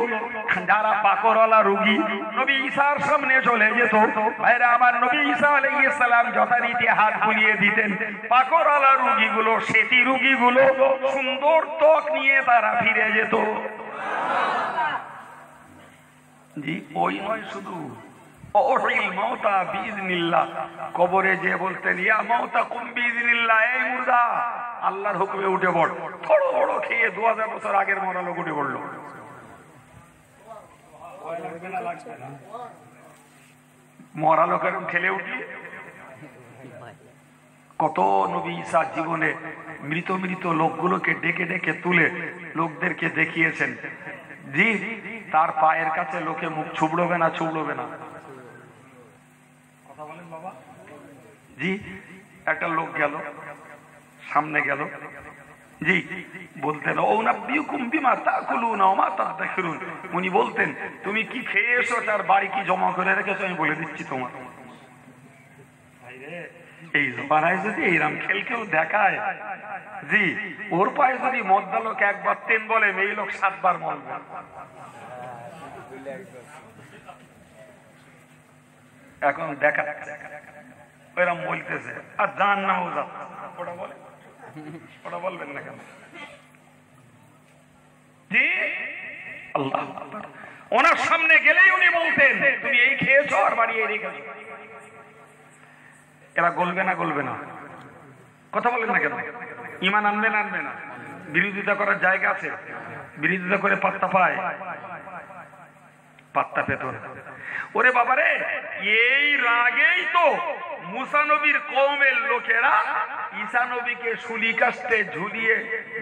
যারা পাকড়ওয়ালা রোগী নবী ঈসার সামনে চলে যেত। ভাইরা আমার, নবী ঈসা আলাইহিস সালাম যথারীতি হাত বুলিয়ে দিতেন। পাকড়ওয়ালা রোগীগুলো, সেটি রোগীগুলো সুন্দর ত্বক নিয়ে তারা ফিরে যেত। জি, ওই নয় শুধু, কবরে যে বলতেন, ইয়া মাউতাকুম বিইজনিল্লাহ, এই মুর্দা আল্লাহর হুকুমে উঠে পড়। থড়ো থড়ো খেয়ে 2000 বছর আগের মরা লোক উঠে পড়লো। মরা লোকের ঠেলে উঠি। কত নবী ঈসার জীবনে মৃত মৃত লোকগুলোকে ডেকে ডেকে তুলে লোকদেরকে দেখিয়েছেন। জি, তার পায়ের কাছে লোকে মুখ ছুবড়বে না, ছুবড়বে না। কথা বলেন বাবা। জি, একটা লোক গেল, সামনে গেল, জি, বলতেন, ও নাব্বিউকুম বিমা তাকুলুনা ওয়া মা তাদাখিরুন। উনি বলতেন, তুমি কি খেয়ে এসো, তার বাড়ি কি জমা করে রেখেছো আমি বলে দিচ্ছি তোমার। এই জমানায় যদি এইরাম খেল কেউ দেখায়, জি, ওর পায়ে যদি মদ্দা লোক একবার তেন বলে, এই লোক 7 বার মরবে। এখন দেখাচ্ছে ওইরকম বলতেছে আর জাহান্নামেও যাচ্ছে। ওটা বলে, ওটা বলবেন না কেন? জি আল্লাহ, ওনার সামনে গেলেই উনি বলতেন তুমি এই খেয়েছো আর বাড়ি এই রেখেছো। এরা গলবে না, গলবে না, কথা বলেন না কেন? ইমান আনবে না, আনবে না? বিরোধিতা করার জায়গা আছে, বিরোধিতা করে পাত্তা পায়? পাত্তা পেত না। ওরে বাবারে, এই রাগেই তো মুসা নবীর কওমের লোকেরা ঈসা নবীকে শুলি কাস্তে ঝুলিয়ে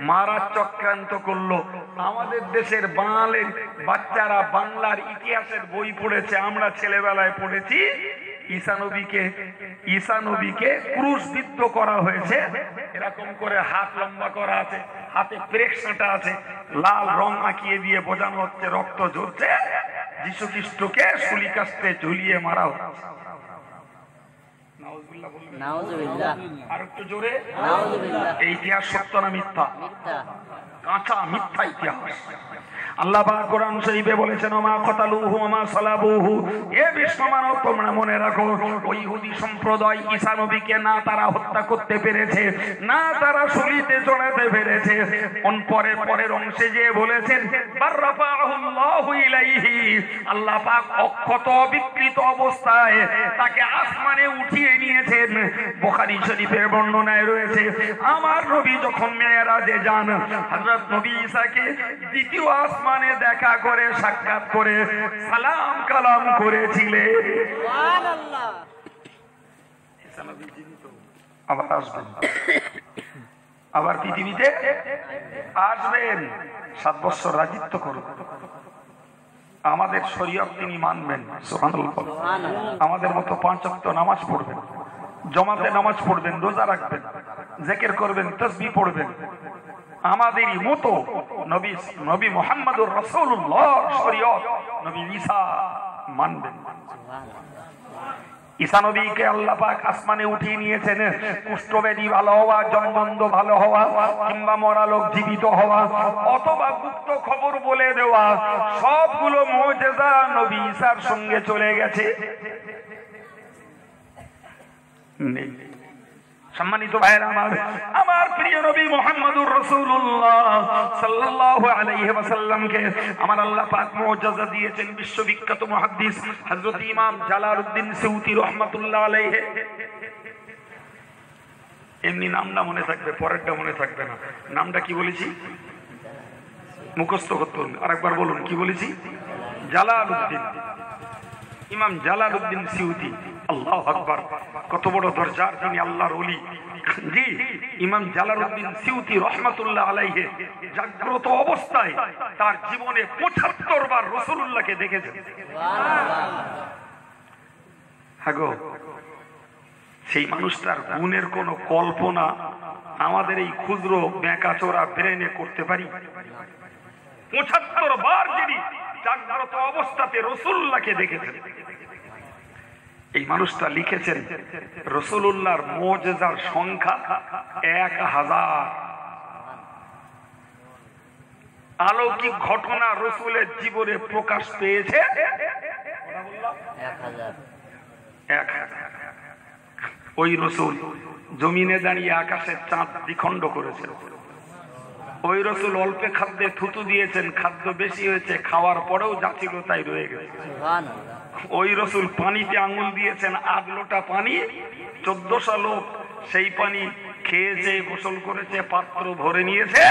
মারার চক্রান্ত করলো। আমাদের দেশের বাঙালির বাচ্চারা বাংলার ইতিহাসের বই পড়েছে, আমরা ছেলেবেলায় পড়েছি ঈসা নবীকে ক্রুশবিদ্ধ করা হয়েছে। এরকম করে হাত লম্বা করা আছে, হাতে প্রেক সাঁটা আছে, লাল রং আঁকিয়ে দিয়ে বোঝানো হচ্ছে রক্ত ঝরছে, যীশু খ্রিস্টকে শুলি কাস্তে ঝুলিয়ে মারা হচ্ছে। আর একটু জোরে, এই ইতিহাস সত্য না মিথ্যা? কাঁচা মিথ্যা ইতিহাস। আল্লাহ পাক কোরআন শরীফে বলেছেন ওমা কতালুহু ওমা সালাবুহু, এ বিশ্বমানব তোমরা মনে রাখো ওই ইহুদি সম্প্রদায় ঈসা নবীকে না তারা হত্যা করতে পেরেছে, না তারা শুলিতে চড়াতে পেরেছে। পরের অংশে যে বলেছেন বাররাফাহুল্লাহু ইলাইহি, আল্লাহ পাক অক্ষত বিকৃত অবস্থায় তাকে আসমানে উঠিয়ে নিয়েছেন। বুখারী শরীফের বর্ণনায় রয়েছে আমার নবী যখন মেরাজে যান, হযরত নবী ঈসাকে দ্বিতীয় আসমানে দেখা করে সাক্ষাৎ করে সালাম কালাম করেছিলেন। সুবহানাল্লাহ। ঈসা নবী জীবিত, আবার আসবেন, আবার পৃথিবীতে আসবেন, 7 বছর রাজত্ব করবেন। আমাদের শরীয়ত তিনি মানবেন। সুবহানাল্লাহ। আমাদের মতো 5 ওয়াক্ত নামাজ পড়বেন, জমাতে নামাজ পড়বেন, রোজা রাখবেন, জিকির করবেন, তাসবিহ পড়বেন। আমাদেরই মতো নবী মুহাম্মদুর রাসূলুল্লাহর শরীয়ত নবী ঈসা মানবেন। ঈসা নবীকে আল্লাহ পাক আসমানে উঠিয়ে নিয়েছেন। কুষ্ঠব্যাধি ভালো হওয়া, জন্মবন্ধ ভালো হওয়া, কিংবা মরা লোক জীবিত হওয়া, অথবা গুপ্ত খবর বলে দেওয়া, সবগুলো মুজিজা নবী ঈসার সঙ্গে চলে গেছে। সম্মানিত ভাইরা আমার প্রিয় নবী মুহাম্মদুর রাসূলুল্লাহ সাল্লাল্লাহু আলাইহি ওয়াসাল্লামকে আমার আল্লাহ পাক মুজিজা দিয়েছেন। বিশ্ববিখ্যাত মুহাদ্দিস হযরত ইমাম জালালউদ্দিন সিউতি রাহমাতুল্লাহ আলাইহি। এমনি নামটা মনে থাকবে, পরেরটা মনে থাকবে না। নামটা কি বলেছি? মুখস্থ করতে হবে। আরেকবার বলুন, কি বলেছি? জালালউদ্দিন, ইমাম জালালউদ্দিন সিউতি। আল্লাহু আকবার, কত বড় দরজার তিনি, আল্লাহর ওলি। জি, ইমাম জালালউদ্দিন সিউতি রাহমাতুল্লাহ আলাইহি জাগ্রত অবস্থায় তার জীবনে ৭৫ বার রাসূলুল্লাহকে দেখেছেন। সুবহানাল্লাহ। হাগো, সেই মানুষটার গুণের কোন কল্পনা আমাদের এই ক্ষুদ্র বেঁকাচোরা ব্রেনে করতে পারি? ৭৫ বার যিনি জাগ্রত অবস্থাতে রাসূলুল্লাহকে দেখেছেন। এই মানুষটা লিখেছেন রাসূলুল্লাহর মুজিজার সংখ্যা ১০০০। অলৌকিক ঘটনা রাসূলের জীবনে প্রকাশ পেয়েছে ১০০০। ওই রাসূল জমিনে দাঁড়িয়ে আকাশের চাঁদ দ্বিখণ্ড করেছেন। ওই রাসূল অল্পে খাদ্যে থুতু দিয়েছেন, খাদ্য বেশি হয়েছে, খাওয়ার পরেও যা ছিল তাই রয়ে গেছে। সুবহানাল্লাহ। ওই রাসূল পানিতে আঙুল দিয়েছেন, ৮ লোটা পানি, ১৪০০ লোক সেই পানি খেয়েছে, গোসল করেছে, পাত্র ভরে নিয়েছে।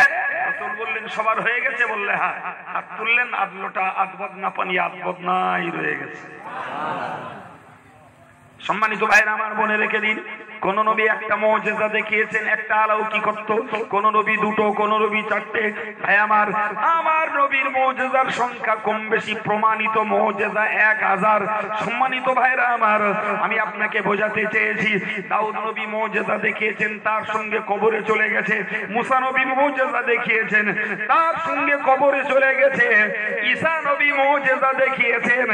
রাসূল বললেন সবার হয়ে গেছে? বললে হ্যাঁ। হাত তুললেন, ৮ লোটা ৮ বদনা পানি ৮ বদনাই রয়ে গেছে। সম্মানিত ভাইরা আমার, মনে রেখে দিন, কোন নবী একটা মুজিজা দেখিয়েছেন, একটা অলৌকিকত্ব, কোন নবী দুটো, কোন নবী ৪টে। ভাই আমার নবীর মুজিজার সংখ্যা কম বেশি, প্রমাণিত মুজিজা ১০০০। সম্মানিত ভাইরা আমার, আমি আপনাকে বোঝাতে চেয়েছি, দাউদ নবী মুজিজা দেখিয়েছেন, তার সঙ্গে কবরে চলে গেছে। মুসা নবী মুজিজা দেখিয়েছেন, তার সঙ্গে কবরে চলে গেছে। ঈসা নবী মুজিজা দেখিয়েছেন,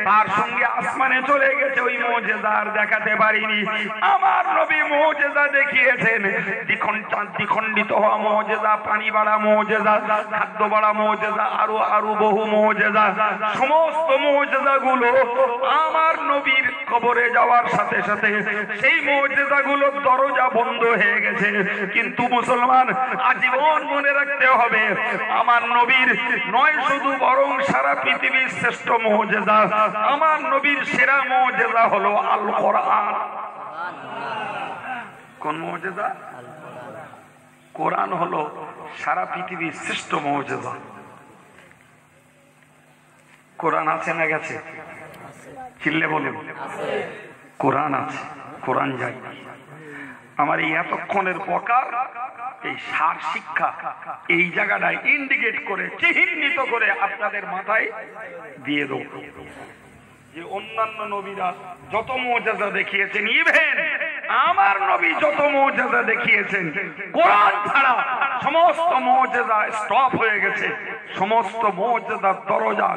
তার সঙ্গে আসমানে চলে গেছে। ওই মুজিজা আর দেখাতে পারিনি। আমার নবী মুজিজা দেখিয়েছেন, দ্বিখণ্ডিত হওয়া মুজিজা, পানি বাড়া মুজিজা, খাদ্য বাড়া মুজিজা, আরো আরো বহু মুজিজা। সমস্ত মুজিজাগুলো আমার নবীর কবরে যাওয়ার সাথে সাথে সেই মুজিজাগুলোর দরজা বন্ধ হয়ে গেছে। কিন্তু মুসলমান আজীবন মনে রাখতে হবে, আমার নবীর নয় শুধু বরং সারা পৃথিবীর শ্রেষ্ঠ মুজিজা, আমার নবীর সেরা মুজিজা হলো আল কোরআন। কোন মুজিজা? কোরআন হলো সারা পৃথিবীর শ্রেষ্ঠ মুজিজা। কোরআন আছে না গেছে? চিল্লে বলুন, কোরআন আছে, কোরআন যাই। আমার এই এতক্ষণের প্রকার এই সার শিক্ষা এই জায়গাটায় ইন্ডিকেট করে, চিহ্নিত করে আপনাদের মাথায় দিয়ে দেব যে অন্যান্য নবীরা যত মুজিজা দেখিয়েছেন, ইভেন আমার নবী যত মুজিজা দেখিয়েছেন, কোরআন ছাড়া সমস্ত মুজিজা স্টপ হয়ে গেছে, সমস্ত মুজিজার দরজা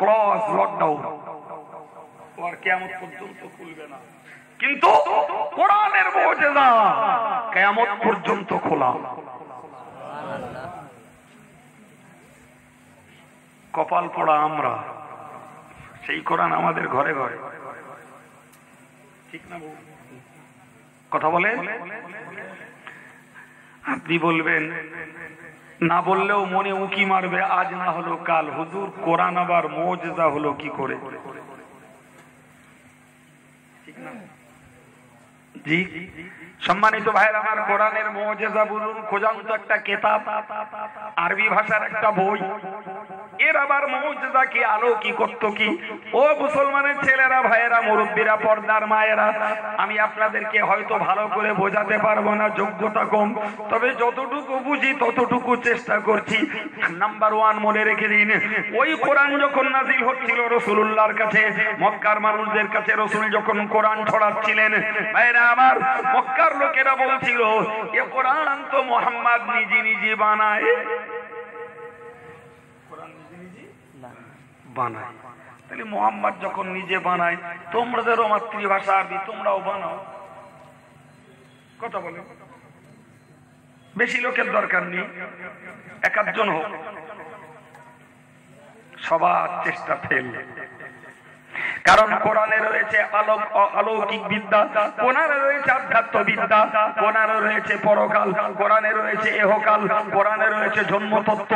ক্লোজ, লকডাউন, আর কিয়ামত পর্যন্ত খুলবে না। কিন্তু কোরআনের মুজিজা কিয়ামত পর্যন্ত খোলা। কপাল পড়া আমরা, সেই কোরআন আমাদের ঘরে ঘরে। ঠিক না? কথা বলেন। আপনি বলবেন, না বললেও মনে উকি মারবে, আজ না হলো কাল, হুজুর কোরআন আবার মুজিজা হলো কি করে? ঠিক না? জি সম্মানিত ভাইয়ের আমার, কোরআনের মুজিজা বলুন, খোঁজান্ত একটা কিতাব, আরবি ভাষার একটা বই, এর আবার মুজিজা কি, আলো কি, করত কি? ও মুসলমানের ছেলেরা, ভাইয়েরা, মুরব্বীরা, পর্দার মায়েরা, আমি আপনাদেরকে হয়তো ভালো করে বোঝাতে পারবো না, যোগ্যতা কম, তবে যতটুকু বুঝি ততটুকু চেষ্টা করছি। নাম্বার ওয়ান মনে রেখে দিন, ওই কোরআন যখন নাজিল হচ্ছিল রাসূলুল্লাহর কাছে, মক্কার মানুষদের কাছে রাসূল যখন কোরআন ছড়াচ্ছিলেন, ভাইয়েরা আমার, মক্কার লোকেরা বলছিল, এ কোরআন তো মুহাম্মদ নিজে নিজে বানায়। বানায়, তাহলে মুহাম্মদ যখন নিজে বানায়, তোমাদেরও মাতৃভাষা আরবি, তোমরাও বানাও। কথা বলে, বেশি লোকের দরকার নেই, এক আধজন হোক, সবার চেষ্টা ফেল। কারণ কোরআনে রয়েছে অলৌকিক বিদ্যা, কোরআনে রয়েছে আধ্যাত্ম বিদ্যা, কোরআনে রয়েছে পরকাল, কোরআনে রয়েছে এহকাল, কোরআনে রয়েছে জন্ম তত্ত্ব,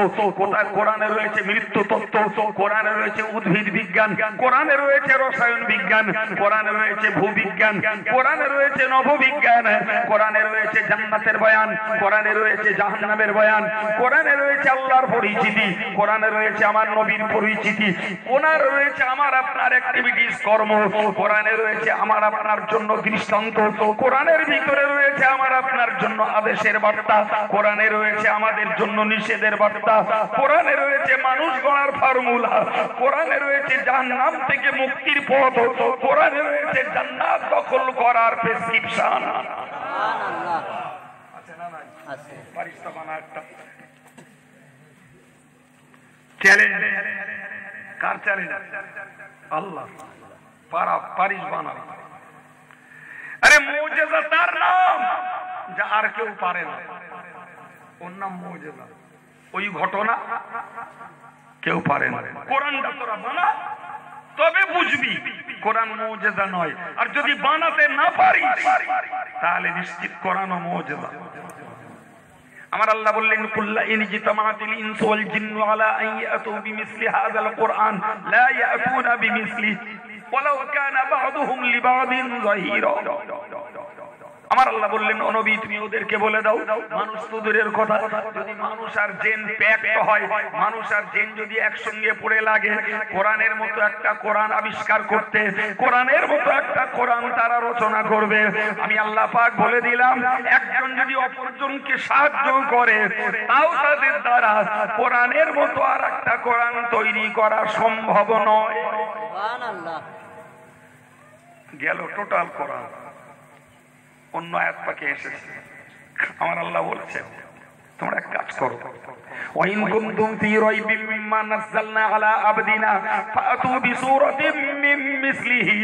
কোরআনে রয়েছে মৃত্যু তত্ত্ব, কোরআনে রয়েছে উদ্ভিদ বিজ্ঞান, কোরআনে রয়েছে রসায়ন বিজ্ঞান, কোরআনে রয়েছে ভূবিজ্ঞান, কোরআনে রয়েছে নভোবিজ্ঞান, কোরআনে রয়েছে জান্নাতের বয়ান, কোরআনে রয়েছে জাহান্নামের বয়ান, কোরআনে রয়েছে আল্লাহর পরিচিতি, কোরআনে রয়েছে আমার নবীর পরিচিতি, কোরআনে রয়েছে আমার আপনার অ্যাক্টিভিটিস, কর্ম, কোরআনে রয়েছে আমার আপনার জন্য দৃষ্টান্ত, কোরআনের ভিতরে রয়েছে আমার আপনার জন্য আদেশের বার্তা, কোরআনে রয়েছে আমাদের জন্য নিষেধের বার্তা, কোরআনে রয়েছে মানুষ গড়ার ফর্মুলা, কোরআনে রয়েছে জাহান্নাম থেকে মুক্তির পথ, কোরআনে রয়েছে জান্নাত দখল করার প্রেসক্রিপশন। সুবহানাল্লাহ। আছে না? নাই? আছে। পারিস্তা বানা একটা চ্যালেঞ্জ। কার চ্যালেঞ্জ? আল্লাহ। পারিস বানা। আরে মুজিজা তার নাম যা আর কেউ পারে না, ওর নাম মুজিজা। ওই ঘটনা কেউ পারে না। কোরআনটা তোরা বানা, তবে বুঝবি কোরআন মুজিজা নয়। আর যদি বানাতে না পারিস, তাহলে নিশ্চিত কোরআন মুজিজা। আমার আল্লাহ বললেন, কুল্লা ইন জিতামাতিল ইনসু ওয়াল জিন্নু আলা আন ইয়াতু বিমিসলি হাযাল কুরআন লা ইয়াতুনা বিমিসলি ওয়ালাউ কানা বা'দুহুম লিবা'দিন যাহিরা। আমার আল্লাহ বললেন, ও নবী তুমি ওদেরকে বলে দাও, মানুষ তো দূরের কথা, যদি মানুষ আর জিন প্যাক্ট হয়, মানুষ আর জিন যদি একসঙ্গে পড়ে লাগে, কোরআনের মতো একটা কোরআন আবিষ্কার করতে, কোরআনের মতো একটা কোরআন তারা রচনা করবে, আমি আল্লাহ পাক বলে দিলাম, একজন যদি অপরজনকে সাহায্য করে, তাও তাদের দ্বারা কোরআনের মতো আর একটা কোরআন তৈরি করা সম্ভব নয়। সুবহানাল্লাহ। গেল টোটাল কোরআন। অন্য আয়াত পাকে এসেছে, আমার আল্লাহ বলছেন, তোমরা এক কাজ করো, ওয়াইন কুনতুম ফি রাইবিম মিম্মা নাযালনা আলা আবদিনা ফাতু বিসূরাতিম মিন মিসলিহি।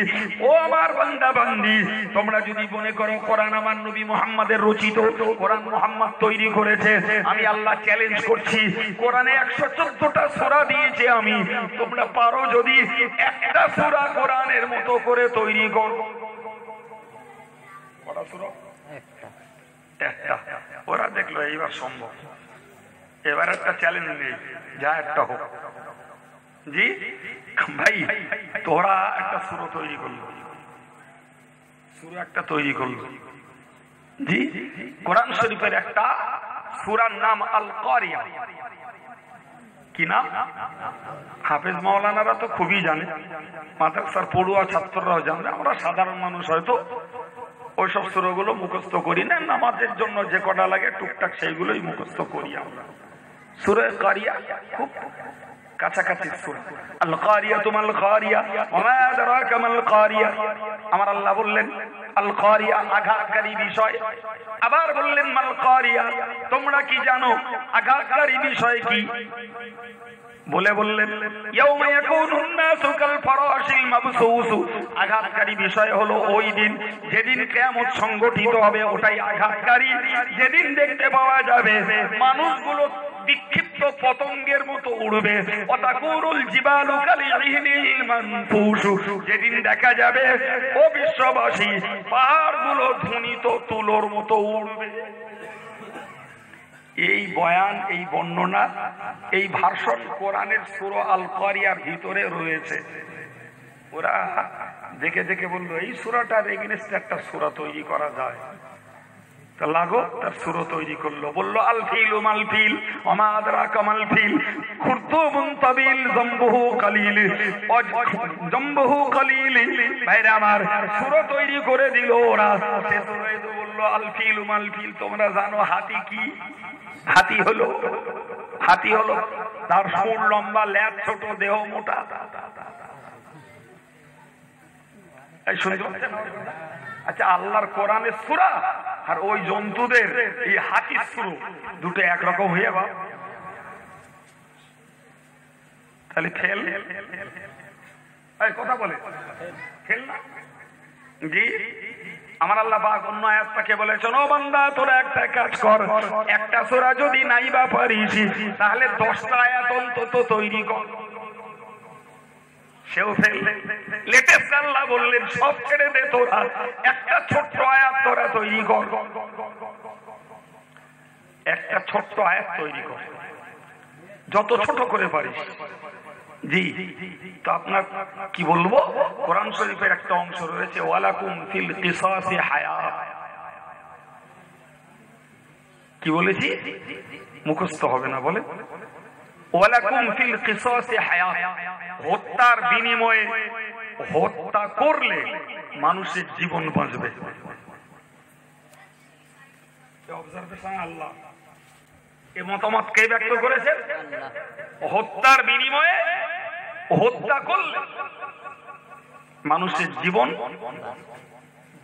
ও আমার বান্দা বান্দি, তোমরা যদি মনে করো কোরআন আমার নবী মুহাম্মাদের রচিত, কোরআন মুহাম্মদ তৈরি করেছে, আমি আল্লাহ চ্যালেঞ্জ করছি, কোরআনে 114টা সূরা দিয়েছে আমি, তোমরা পারো যদি একটা সূরা কোরআনের মতো করে তৈরি করো। কটা সূরা? একটা। ওরা দেখলো এইবার সম্ভব, এবার একটা চ্যালেঞ্জ নেই, যা একটা হোক। জি ভাই, তোরা একটা সূরা তৈরি করলো, সূরা একটা তৈরি করলো। জি, কোরআন শরীফের একটা সূরার নাম আল কারিয়া। কি নাম? হাফেজ মাওলানারা তো খুবই জানে, মাদ্রাসার পড়ুয়া ছাত্ররাও জানে, আমরা সাধারণ মানুষ হয়তো ওইসব সূরাগুলো মুখস্থ করি না, নামাজের জন্য যে কটা লাগে টুকটাক সেইগুলোই মুখস্থ করি আমরা। সূরা কারিয়া খুব কাছাকাছি সূরা। আল কারিয়া তুমাল কারিয়া ওয়া মা আদরাকা মাল কারিয়া। আমার আল্লাহ বললেন আল কারিয়া আঘাতকারী বিষয়, আবার বললেন মাল কারিয়া, তোমরা কি জানো আঘাতকারী বিষয় কি? বলে বললেন ইয়াউমা ইয়াকুনুন নাসু কাল ফারাশিল মাবসুস। আঘাতকারী বিষয় হলো ওই দিন যেদিন কিয়ামত সংগঠিত হবে, ওটাই আঘাতকারী। যেদিন দেখতে পাওয়া যাবে মানুষগুলো বিক্ষিপ্ত পতঙ্গের মতো উড়বে, ওয়াতাকুরুল জিবালু কালিহিনিল মানফুস। যেদিন দেখা যাবে ও বিশ্ববাসী পাহাড়গুলো ধ্বনিত তুলোর মতো উড়বে। এই বয়ান, এই বর্ণনা, এই ভার্সন কোরআনের সূরা আল কারিয়ার ভিতরে রয়েছে। ওরা দেখে দেখে বললো এই সূরাটার এগেইনস্টে একটা সূরা তৈরি করা যায়, তা লাগো তার সূরা তৈরি করলো। বললো আল ফিলু মাল ফিল ওয়া মা আদরাকা মাল ফিল খুরতুবুন তাবিল জামবুহু কালিল জামবুহু কালিল। ভাইরা আমার, সূরা তৈরি করে দিল ওরা। সে সূরায় তো বললো আল ফিলু মাল ফিল। তোমরা জানো হাতি কি? হাতি হলো তার সুর লম্বা, ল্যাজ ছোট, দেহ মোটা। এই শুনতে পাচ্ছেন? আচ্ছা, আল্লাহর কোরআনের সূরা আর ওই জন্তুদের এই হাতির সূরা দুটো একরকম হয়ে যাবে? তাহলে ফেল, এই কথা বলে ফেল না। জি, আমার আল্লাহ পাক অন্য আয়াতটাকে বলেছেন, ও বান্দা তোরা একটা কাজ কর, একটা সূরা যদি নাই বা পারিস তাহলে 10টা আয়াত অন্তত তৈরি কর। সেও ফেল। লেটেস্ট আল্লাহ বললেন সব ছেড়ে দে, তোরা একটা ছোট্ট আয়াত তোরা তৈরি কর, একটা ছোট্ট আয়াত তৈরি কর, যত ছোট করে পারিস। জি, তো আপনার কি বলবো, কোরআন শরীফের একটা অংশ রয়েছে ওয়ালাকুম ফিল কিসাসি হায়াত। কি বলেছি? মুখস্থ হবে না, বলে ওয়ালাকুম ফিল কিসাসি হায়াত। হত্যার বিনিময়ে, হত্যা করলে মানুষের জীবন বাঁচবে। আল্লাহ এ মতামত কে ব্যক্ত করেছেন? হত্যার বিনিময়ে, হত্যা করলে মানুষের জীবন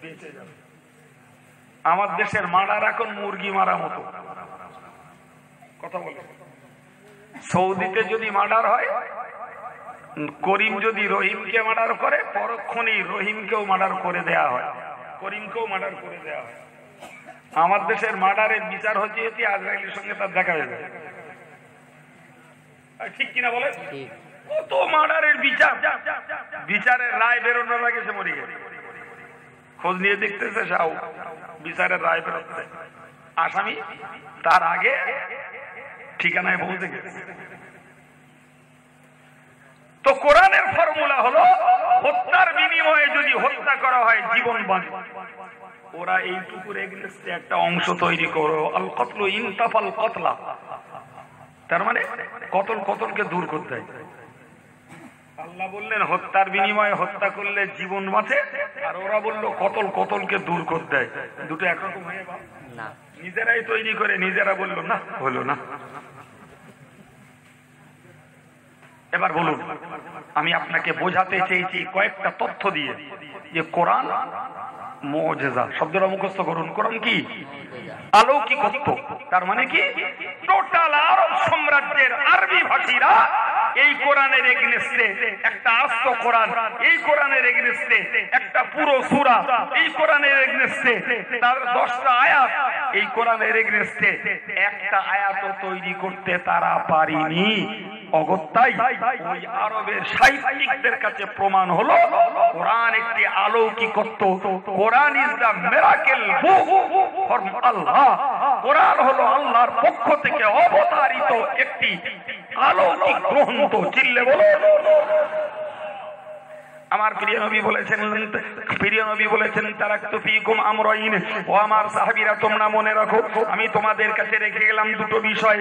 বেঁচে যাবে। আমার দেশের মার্ডার এখন মুরগি মারা মতো কথা বলে। সৌদিতে যদি মার্ডার হয়, করিম যদি রহিমকে মার্ডার করে, পরক্ষণেই রহিমকেও মার্ডার করে দেয়া হয়, করিমকেও মার্ডার করে দেয়া হয়। আমার দেশের মার্ডারের বিচার হচ্ছে আজরাইলের সঙ্গে তার দেখা যাবে, ঠিক কিনা বলে? কত মার্ডারের বিচার, বিচারের রায় বেরোনোর আগে সে মরে গেছে। খোঁজ নিয়ে দেখতেছে সাউ বিচারের রায় বেরোচ্ছে, আসামি তার আগে ঠিকানায় পৌঁছে গেছে। তো কোরআনের ফর্মুলা হলো হত্যার বিনিময়ে যদি হত্যা করা হয় জীবন বাঁচে। ওরা এইটুকুর এগেইনস্টে একটা অংশ তৈরি করো, আল কতলু ইনতাফাল কতলা, তার মানে কতলকে দূর করতে হয়। আল্লাহ বললেন হত্যার বিনিময়ে হত্যা করলে জীবন বাঁচে, আর ওরা বললো কতলকে দূর করতে হয়। দুটো একরকম হয়ে না, নিজেরাই তৈরি করে নিজেরা বললো না, হলো না। এবার বলুন, আমি আপনাকে বোঝাতে চেয়েছি কয়েকটা তথ্য দিয়ে যে কোরআন মুজিজা শব্দটা মুখস্থ করুন। কোরআন কি? অলৌকিকত্ব। তার মানে কি? টোটাল আরব সাম্রাজ্যের আরবি ভাষীরা এই কোরআনের এগেইনস্টে একটা আস্ত কোরআন, এই কোরআনের এগেইনস্টে একটা পুরো সূরা, এই কোরআনের এগেইনস্টে তার 10টা আয়াত, এই কোরআনের এগেইনস্টে একটা আয়াতও তৈরি করতে তারা পারেনি। অগত্যাই ওই আরবের সাহিত্যিকদের কাছে প্রমাণ হলো কোরআন একটি অলৌকিকত্ব। Quran is the miracle book from Allah. কোরআন হলো আল্লাহর পক্ষ থেকে অবতারিত একটি অলৌকিক গ্রন্থ। চিল্লে বলো। আমার প্রিয় নবী বলেছেন তারাকতু ফীকুম আমরাইন। ও আমার সাহাবীরা তোমরা মনে রাখো আমি তোমাদের কাছে রেখে গেলাম দুটো বিষয়।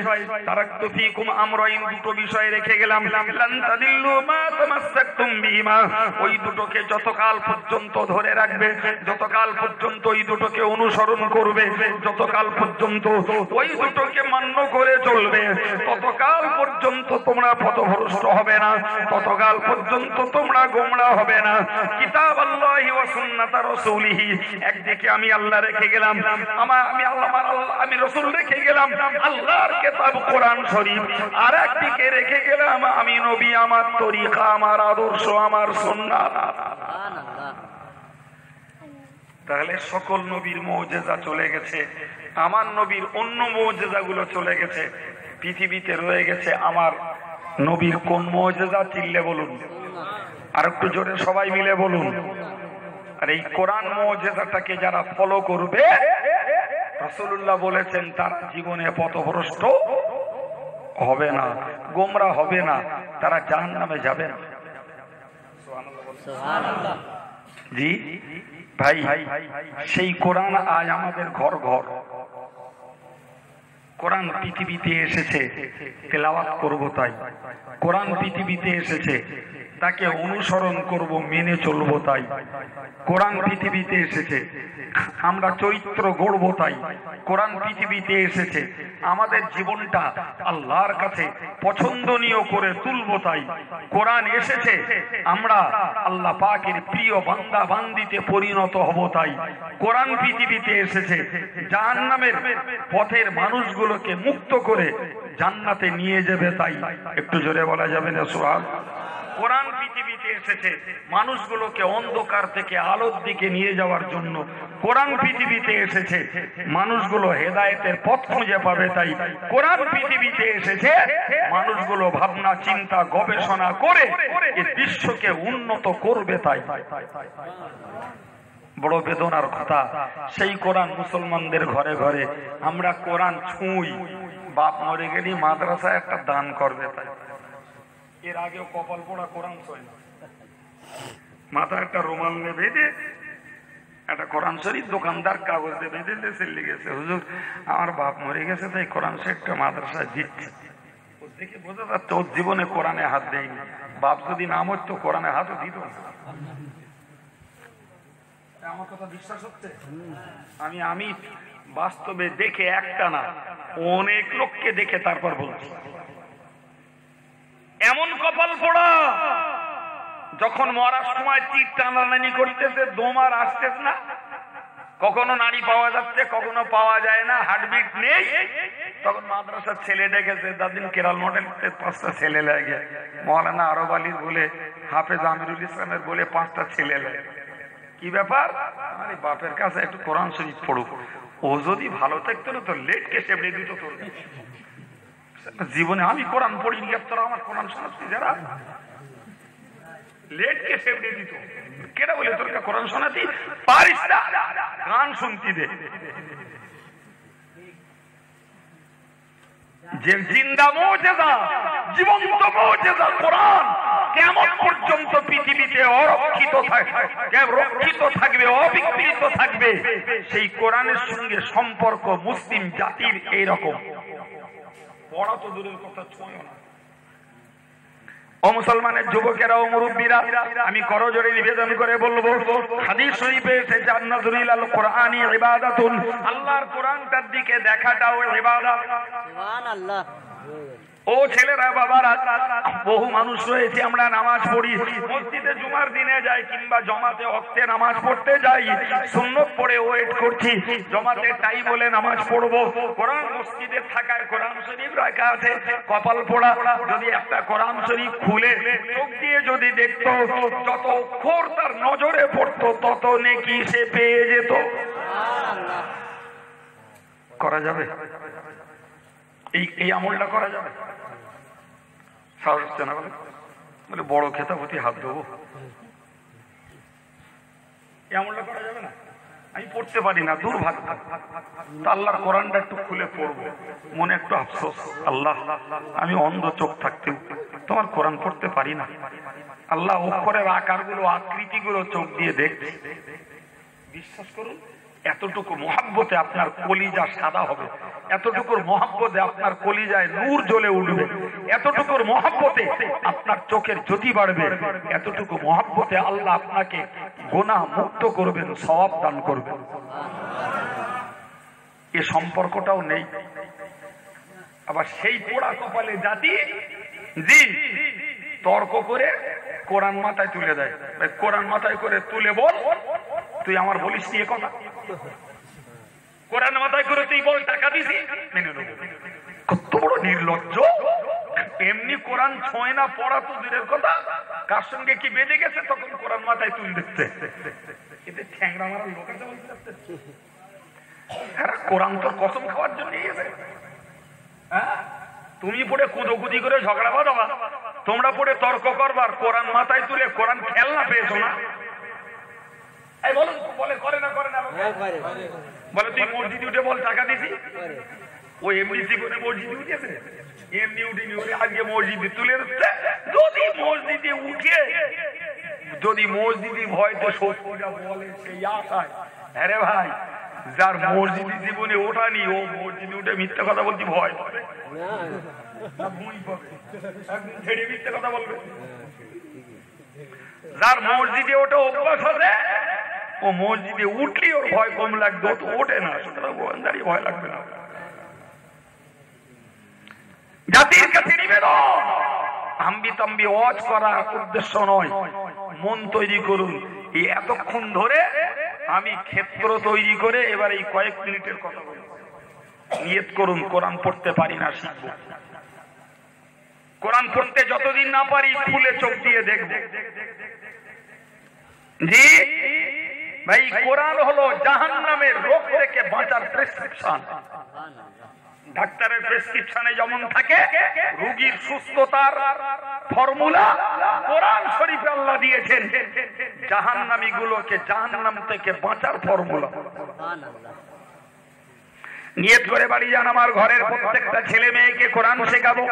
তারাকতু ফীকুম আমরাইন, দুটো বিষয় রেখে গেলাম। লান তাদিল্লু মা তামাসসাকতুম বিহিমা। ওই দুটোকে যতকাল পর্যন্ত ধরে রাখবে, যতকাল পর্যন্ত ওই দুটোকে অনুসরণ করবে, যতকাল পর্যন্ত ওই দুটোকে মান্য করে চলবে, ততকাল পর্যন্ত তোমরা পথভ্রষ্ট হবে না, ততকাল পর্যন্ত তোমরা গোমরাহ হবে না। কিতাব আল্লাহি ওয়া সুন্নাত রাসূলিহি, একদিকে আমি আল্লাহ রেখে গেলাম, আমি রাসূল রেখে গেলাম আল্লাহর কিতাব কোরআন শরীফ, আর একদিকে রেখে গেলাম আমি নবী, আমার তরিকা, আমার আদর্শ, আমার সুন্নাত। তাহলে সকল নবীর মুজিজা চলে গেছে, আমার নবীর অন্য মুজিজাগুলো চলে গেছে, পৃথিবীতে রয়ে গেছে আমার নবীর কোন মুজিজা? চিল্লে বলুন, আর একটু জোরে সবাই মিলে বলুন। আর এই কোরআন মুজিজাটাকে যারা ফলো করবে, রাসূলুল্লাহ বলেছেন তারা জীবনে পথভ্রষ্ট হবে না, গোমরা হবে না, তারা জাহান্নামে যাবে না। সুবহানাল্লাহ। জি ভাই, সেই কোরআন আজ আমাদের ঘর ঘর। কোরআন পৃথিবীতে এসেছে তেলাওয়াত করব, তাই কোরআন পৃথিবীতে এসেছে তাকে অনুসরণ করব, মেনে চলবো, তাই কোরআন পৃথিবীতে এসেছে আমরা চরিত্র গড়ব, তাই কোরআন পৃথিবীতে এসেছে আমাদের জীবনটা আল্লাহর কাছে পছন্দনীয় করে তুলবো, তাই কোরআন এসেছে আমরা আল্লাহ পাকের প্রিয় বান্দা বান্দিতে পরিণত হব, তাই কোরআন পৃথিবীতে এসেছে জাহান্নামের পথের মানুষগুলোকে মুক্ত করে জান্নাতে নিয়ে যাবে, তাই একটু জোরে বলা যাবে না সুবহানাল্লাহ। কোরআন পৃথিবীতে এসেছে মানুষগুলোকে অন্ধকার থেকে আলোর দিকে নিয়ে যাওয়ার জন্য, কোরআন পৃথিবীতে এসেছে মানুষগুলো হেদায়েতের পথ খুঁজে পাবে, তাই কোরআন পৃথিবীতে এসেছে মানুষগুলো ভাবনা চিন্তা গবেষণা করে এই বিশ্বকে উন্নত করবে, তাই বড় বেদনার কথা। সেই কোরআন মুসলমানদের ঘরে ঘরে, আমরা কোরআন ছুঁই, বাপ মরে গেলি মাদ্রাসায় একটা দান করবে, তাই এর আগেও কপাল পোড়া কোরআন ছয় না, মাথায় একটা রুমাল নিয়ে বেঁধে একটা কোরআন শরীফ দোকানদার কাগজ দিয়ে বেঁধে চলে গেছে, হুজুর আমার বাপ মরে গেছে তাই কোরআন শরীফটা মাদ্রাসায় দিচ্ছে। দেখে বোঝা যাচ্ছে ওর জীবনে কোরআনে হাত দেয়নি। বাপ যদি না মরতো কোরআনে হাতও দিত না। আমার কথা বিশ্বাস হচ্ছে? আমি বাস্তবে দেখে একটা না অনেক লোককে দেখে তারপর বলছি, এমন কপাল পোড়া যখন মরার সময় চিট টানাটানি করতেছে, দোমার আসতেছে না, কখনো নারী পাওয়া যাচ্ছে কখনো পাওয়া যায় না, হার্টবিট নেই, তখন মাদ্রাসার ছেলে ডেকেছে, দাদিন কেরাল মডেল 5টা ছেলে লাগে, মৌলানা আরব আলীর বলে, হাফেজ আমিরুল ইসলামের বলে 5টা ছেলে লাগে। কি ব্যাপার? আরে বাপের কাছে একটু কোরআন শরীফ পড়ুক, ও যদি ভালো থাকতো না তো লেটকে সেবড়ে দিত তোর জীবনে। আমি কোরআন পড়িনি, তোরা আমার কোরআন শোনাচ্ছি, যারা লেটকে সেবড়ে দিত, কেটা বলে তোর কোরআন শোনাতি পারিস না, গান শুনতি দে। যে জিন্দা মুজিজা, জীবন্ত মুজিজা কোরআন কিয়ামত পর্যন্ত পৃথিবীতে অরক্ষিত থাকবে, অবিকৃত থাকবে। সেই কোরআনের সঙ্গে সম্পর্ক মুসলিম জাতির এইরকম। পড়া তো দূরের কথা, ছুঁয়ো না। ও মুসলমানের যুবকেরা ও মুরব্বীরা, আমি করজোড়ে নিবেদন করে বলবো, হাদিস শরীফে এসেছে আন-নাযরুল কোরআনি ইবাদাতুন, আল্লাহর কোরআনটার দিকে দেখাটাও ইবাদত। সুবহানাল্লাহ। ও ছেলেরা বাবারা, বহু মানুষ রয়েছে আমরা নামাজ পড়ি, মসজিদে জুমার দিনে যাই কিংবা জমাতে ওয়াক্তে নামাজ পড়তে যাই, সুন্নত পড়ে ওয়েট করছি জমাতে টাইম বলে নামাজ পড়বো। কোরআন মসজিদে থাকায় কোরআন শরীফ রাখা আছে, কপাল পোড়া যদি একটা কোরআন শরীফ খুলে চোখ দিয়ে যদি দেখতো, যত অক্ষর তার নজরে পড়তো তত নেকি সে পেয়ে যেত। করা যাবে? এই আমলটা করা যাবে? সাহস হচ্ছে না বলে বড় খেতাপতি হাত দেবো, এই আমলটা করা যাবে না? আমি পড়তে পারি না, দুর্ভাগ্য। আল্লাহর কোরআনটা একটু খুলে পড়বো, মনে একটু আফসোস, আল্লাহ আমি অন্ধ চোখ থাকতেও তোমার কোরআন পড়তে পারি না। আল্লাহ অক্ষরের আকারগুলো আকৃতিগুলো চোখ দিয়ে দেখছে। বিশ্বাস করুন, এতটুকু মহাব্বতে আপনার কলিজা সাদা হবে, এতটুকুর মহাব্বতে আপনার কলিজায় নূর জ্বলে উঠবে, এতটুকুর মহাব্বতে আপনার চোখের জ্যোতি বাড়বে, এতটুকু মহাব্বতে আল্লাহ আপনাকে গুনাহ মুক্ত করবেন, সওয়াব দান করবেন। এ সম্পর্কটাও নেই। আবার সেই পোড়া কপালে জাতি জি তর্ক করে কোরআন মাথায় তুলে দেয়। কোরআন মাথায় করে তুলে বল, তুই আমার বলিস নি কথা, কোরআন মাথায় করে তুই বল টাকা দিছি, মেনে নেব। কত বড় নির্লজ্জ! এমনি কোরআন ছোঁয় না, পড়া তো দূরের কথা, কার সঙ্গে কি বেঁধে গেছে তখন কোরআন মাথায় তুলে দিচ্ছে। এতে ঠ্যাংরা মারা লোকের কোরআন তোর কসম খাওয়ার জন্য তুমি পড়ে কুদোকুদি করে ঝগড়া বাঁধাবা, তোমরা পড়ে তর্ক করবার, কোরআন মাথায় তুলে কোরআন খেলনা পেয়েছো না? বলে করে না করে না, বলে তুই মসজিদে উঠে বল টাকা দিছি। ও এমনি জীবনে মসজিদে উঠেছে, এমনি উঠিনি, আজকে মসজিদে তুলে দিচ্ছে। যদি মসজিদে উঠে, যদি মসজিদে ভয়তে শত্রুরা বলে সেই আশায়, আরে ভাই যার মসজিদে জীবনে ওঠানি, ও মসজিদে উঠে মিথ্যা কথা বলতে ভয় পাবে, ছেড়ে মিথ্যা কথা বলবে। যার মসজিদে ওঠে অভ্যাস আছে, ও মসজিদে উঠলি ওর ভয় কম লাগবে, তো ওঠে না, সুতরাং দাঁড়িয়ে ভয় লাগবে না। জাতির কাছে নিবেদন, হাম্বি তাম্বি ওয়াজ করার উদ্দেশ্য নয়, মন তৈরি করুন। এই এতক্ষণ ধরে আমি ক্ষেত্র তৈরি করে এবার এই কয়েক মিনিটের কথা বলব। নিয়ত করুন, কোরআন পড়তে পারি না, শিখব। কোরআন পড়তে যতদিন না পারি খুলে চোখ দিয়ে দেখব। জি ভাই, কোরআন হলো জাহান্নামের রোগ থেকে বাঁচার প্রেসক্রিপশন। ডাক্তারের প্রেসক্রিপশনে যেমন থাকে রোগীর সুস্থতার ফর্মুলা, কোরআন শরীফে আল্লাহ দিয়েছেন জাহান্নামী গুলোকে জাহান্নাম থেকে বাঁচার ফর্মুলা। নিয়ত করে বাড়ি যান, আমার ঘরের প্রত্যেকটা ছেলে মেয়েকে কোরআন শেখাবো,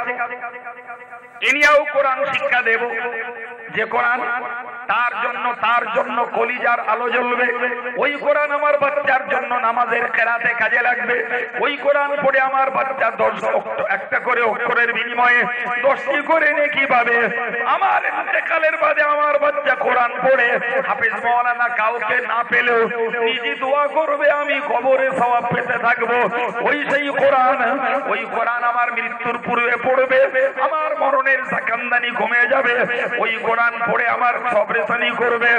এনিয়াও কোরআন শিক্ষা দেব। যে কোরআন তার জন্য কলিজার আলো জ্বলবে, ওই কোরআন আমার বাচ্চার জন্য নামাজের কেরাতে কাজে লাগবে। ওই কোরআন পড়ে আমার বাচ্চা 10 একটা করে অক্ষরের বিনিময়ে 10টি করে নেকি পাবে। আমার ইন্তেকালের বাদে আমার বাচ্চা কোরআন পড়ে হাফেজ মাওলানা কাউকে না পেলেও নিজে দোয়া করবে, আমি কবরে সওয়াব পেতে থাকবো। ওই কোরআন আমার মৃত্যুর পূর্বে পড়বে, আমার মরণের সাকান্দানি কমে যাবে। ওই কোরআন পড়ে আমার সবরেশানি করবে,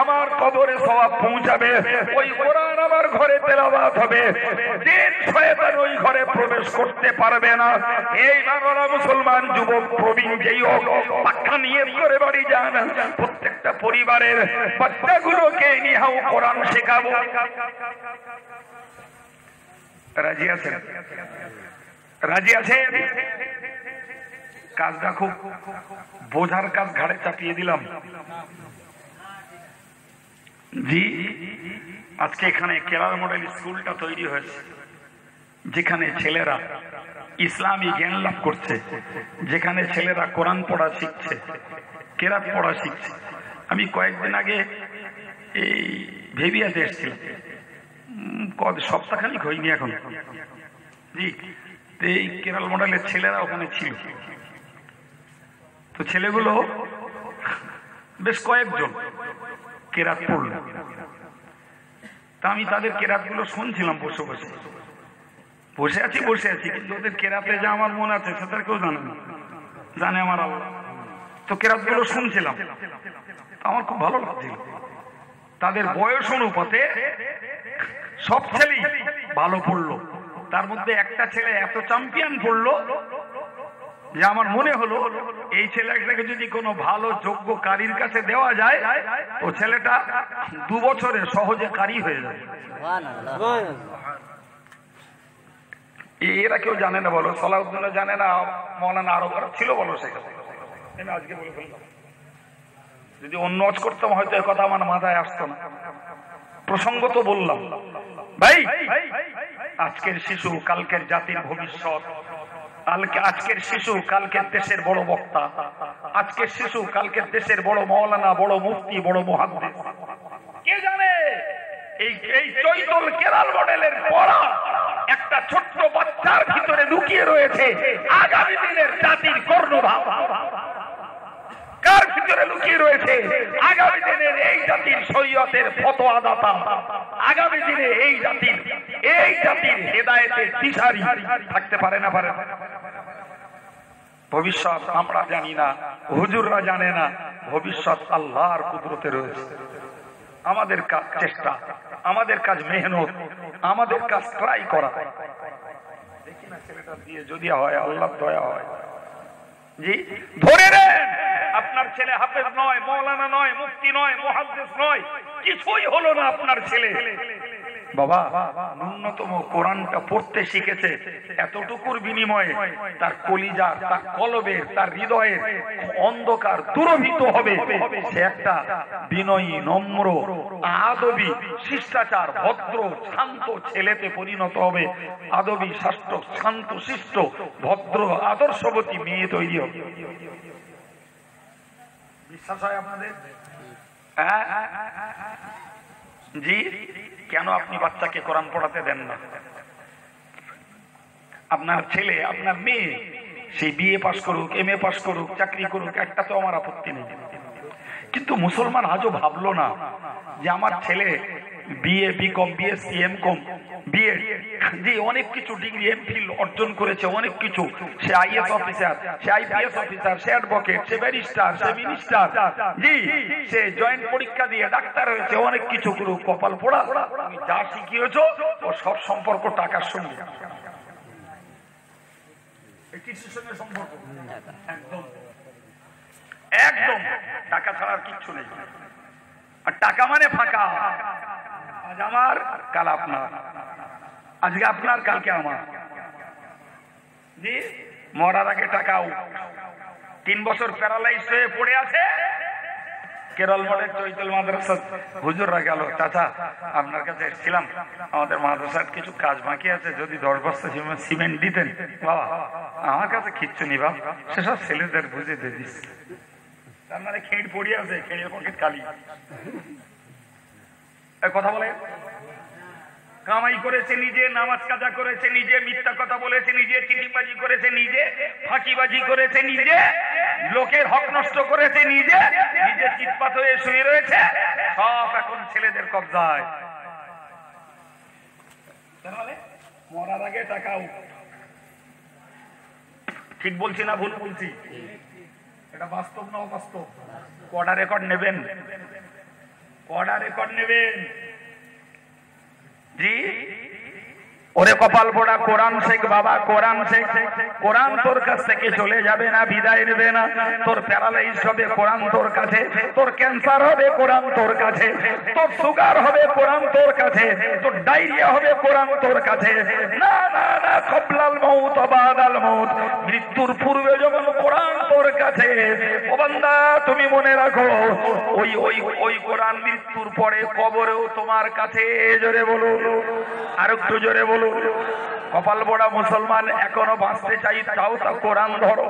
আমার কবরে সওয়াব পৌঁছাবে। ওই কোরআন আমার ঘরে তেলাওয়াত হবে, জিন শয়তান ওই ঘরে প্রবেশ করতে পারবে না। এই বাংলা মুসলমান যুবক প্রবীণ যেই হোক, পাক্কা নিয়ত করে বাড়ি যান, প্রত্যেকটা পরিবারের বাচ্চাগুলোকে নিহাও কোরআন শেখাবো। রাজি আছেন? রাজি আছেন? কাজটা খুব বোঝার কাজ ঘাড়ে চাপিয়ে দিলাম। জি, আজকে এখানে কেরালা মডেল স্কুলটা তৈরি হয়েছে, যেখানে ছেলেরা ইসলামী জ্ঞান লাভ করছে, যেখানে ছেলেরা কোরআন পড়া শিখছে, কেরাত পড়া শিখছে। আমি কয়েকদিন আগে এই ভেবিয়াতে এসেছিলাম, সপ্তাহখানিক হয়নি এখন। জি, এই কেরালা মডেলের ছেলেরা ওখানে ছিল। তো ছেলেগুলো বেশ কয়েকজন কেরাত পড়ল, তা আমি তাদের কেরাত গুলো শুনছিলাম বসে বসে। বসে আছি কিন্তু ওদের কেরাতে যা আমার মন আছে সেটা কেউ জানে না, জানে আমার আল্লাহ। তো কেরাত গুলো শুনছিলাম, আমার খুব ভালো লাগছিল। তাদের বয়স অনুপাতে সব ছেলেই ভালো পড়লো, তার মধ্যে একটা ছেলে এত চ্যাম্পিয়ন পড়লো যে আমার মনে হলো এই ছেলেটাকে যদি কোনো ভালো যোগ্য কারীর কাছে দেওয়া যায় তো ছেলেটা 2 বছরে সহজে কারি হয়ে যাবে। এরা কেউ জানে না বলো, সালাউদ্দিনও জানে না, মৌলানা আরো ছিল বলো সেখানে, আজকে বলে ফেললাম। যদি অন্য ওয়াজ করতাম হয়তো এই কথা আমার মাথায় আসতো না। প্রসঙ্গ তো বললাম ভাই, আজকের শিশু কালকের জাতির ভবিষ্যৎ, আজকের শিশু কালকের দেশের বড় বক্তা, আজকের শিশু কালকের দেশের বড় মৌলানা, বড় মুফতি, বড় মুহাদ্দিস। কে জানে এই চৈতল কেরাল মডেলের পড়া একটা ছোট্ট বাচ্চার ভিতরে লুকিয়ে রয়েছে আগামী দিনের জাতির কর্ণধার। কার ভিতরে লুকিয়ে রয়েছে আগামী দিনের এই জাতির শরীয়তের ফতোয়াদাতা, আগামী দিনে এই জাতির হেদায়েতের দিশারি থাকতে পারে না পারে। ভবিষ্যৎ আমরা জানি না, হুজুররা জানে না, ভবিষ্যৎ আল্লাহর কুদরতে রয়েছে। আমাদের কাজ চেষ্টা, আমাদের কাজ মেহনত, আমাদের কাজ ট্রাই করা। দেখি না ছেলেটা দিয়ে যদি হয় আল্লাহর দয়া হয়। জি ধরে নেন আপনার ছেলে হাফেজ নয়, মৌলানা নয়, মুফতি নয়, মুহাদ্দিস নয়, কিছুই হলো না আপনার ছেলে, বাবা ন্যূনতম কোরআনটা পড়তে শিখেছে, এতটুকুর বিনিময়ে তার কলিজার, তার কলবের, তার হৃদয়ের অন্ধকার দূরভূত হবে। সে একটা বিনয়ী, নম্র, আদবী, শিষ্টাচার, ভদ্র, শান্ত ছেলেতে পরিণত হবে। আদবী, শান্ত, শিষ্ট, ভদ্র, আদর্শবতী মেয়ে তৈরি হবে। বিশ্বাস হয় আপনাদের? জি কেন আপনি বাচ্চাকে কোরআন পড়াতে দেন না? আপনার ছেলে, আপনার মেয়ে সেই বিএ পাস করুক, এমএ পাস করুক, চাকরি করুক, একটা তো আমার আপত্তি নেই। কিন্তু মুসলমান আজও ভাবলো না যে আমার ছেলে BA, BCom, BSc, MCom, BEd, যে অনেক কিছু ডিগ্রি, এমফিল অর্জন করেছে, অনেক কিছু, সে আইএস অফিসার, সে আইপিএস অফিসার, সে অ্যাডভোকেট, সে ব্যারিস্টার, সে মিনিস্টার, জি সে জয়েন্ট পরীক্ষা দিয়ে ডাক্তার হয়েছে, অনেক কিছু করুক, কপাল পোড়া। তুমি যা শিখিয়েছো ও সব সম্পর্ক টাকার সঙ্গে, কিছুর সঙ্গে সম্পর্ক একদম একদম টাকা ছাড়া আর কিচ্ছু নেই। আর টাকা মানে ফাঁকা, আজ আমার কাল আপনার, আজকে আপনার কালকে আমার। জি মরার আগে টাকাও 3 বছর প্যারালাইজ হয়ে পড়ে আছে। কেরল মডেল চৈতল মাদ্রাসা হুজুররা গেল, চাচা আপনার কাছে এসেছিলাম, আমাদের মাদ্রাসার কিছু কাজ বাকি আছে, যদি 10 বস্তা সিমেন্ট দিতেন। বাবা আমার কাছে কিচ্ছু নেই বাবা, সেসব ছেলেদের বুঝে দিয়ে দিস। তার মানে খেঁড় পড়ে আছে, খেঁড়ের পকেট খালি। কথা বলে কামাই করেছে নিজে, নামাজ কাজা করেছে নিজে, মিথ্যা কথা বলেছে নিজে, চিটিবাজি করেছে নিজে, ফাঁকিবাজি করেছে নিজে, লোকের হক নষ্ট করেছে নিজে, নিজে চিৎপাত হয়ে শুয়ে রয়েছে, সব এখন ছেলেদের কবজায়। মরার আগে টাকাও, ঠিক বলছি না ভুল বলছি? এটা বাস্তব না অবাস্তব? কটা রেকর্ড নেবেন? কটা রেকর্ড নেবেন? জি ওরে কপাল পোড়া, কোরআন শেখ বাবা, কোরআন শেখ। কোরআন তোর কাছ থেকে চলে যাবে না, বিদায় নেবে না। তোর প্যারালাইজ হবে, কোরআন তোর কাছে। তোর ক্যান্সার হবে, কোরআন তোর কাছে। তোর সুগার হবে, কোরআন তোর কাছে। তোর ডায়রিয়া হবে, কোরআন তোর কাছে। না না না, কবলাল মউত বাদাল মউত, মৃত্যুর পূর্বে যখন কোরআন তোর কাছে। ও বান্দা তুমি মনে রাখো, ওই ওই ওই কোরআন মৃত্যুর পরে কবরেও তোমার কাছে। জোরে বলো, আর একটু জোরে বলো। কপাল পোড়া মুসলমান, এখনো বাঁচতে চাই, তাও তা কোরআন ধরো।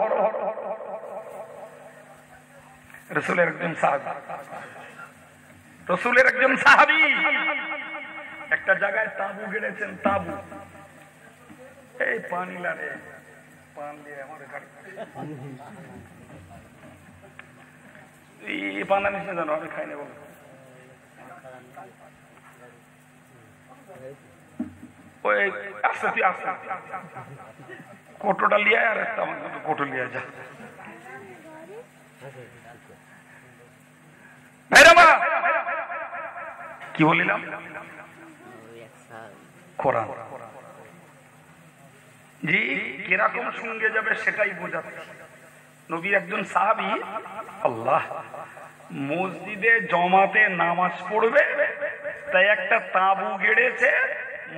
রসুলের একজন সাহাবী, রসুলের একজন সাহাবী একটা জায়গায় তাঁবু গেড়েছেন। তাঁবু এই পানি লাগে, পান দিয়ে আমার এই পানা নিচ্ছে জানো, আমি খাই নেব। ওই আস্তে তুই আস্তে কোটোটা লিয়ে আর একটা আমাকে দুটো কোটো লিয়ে যা। কি বলিলাম? কোরআন জি কিরকম সঙ্গে যাবে সেটাই বোঝাচ্ছে। নবী একজন সাহাবী আল্লাহ মসজিদে জমাতে নামাজ পড়বে তাই একটা তাঁবু গেড়েছে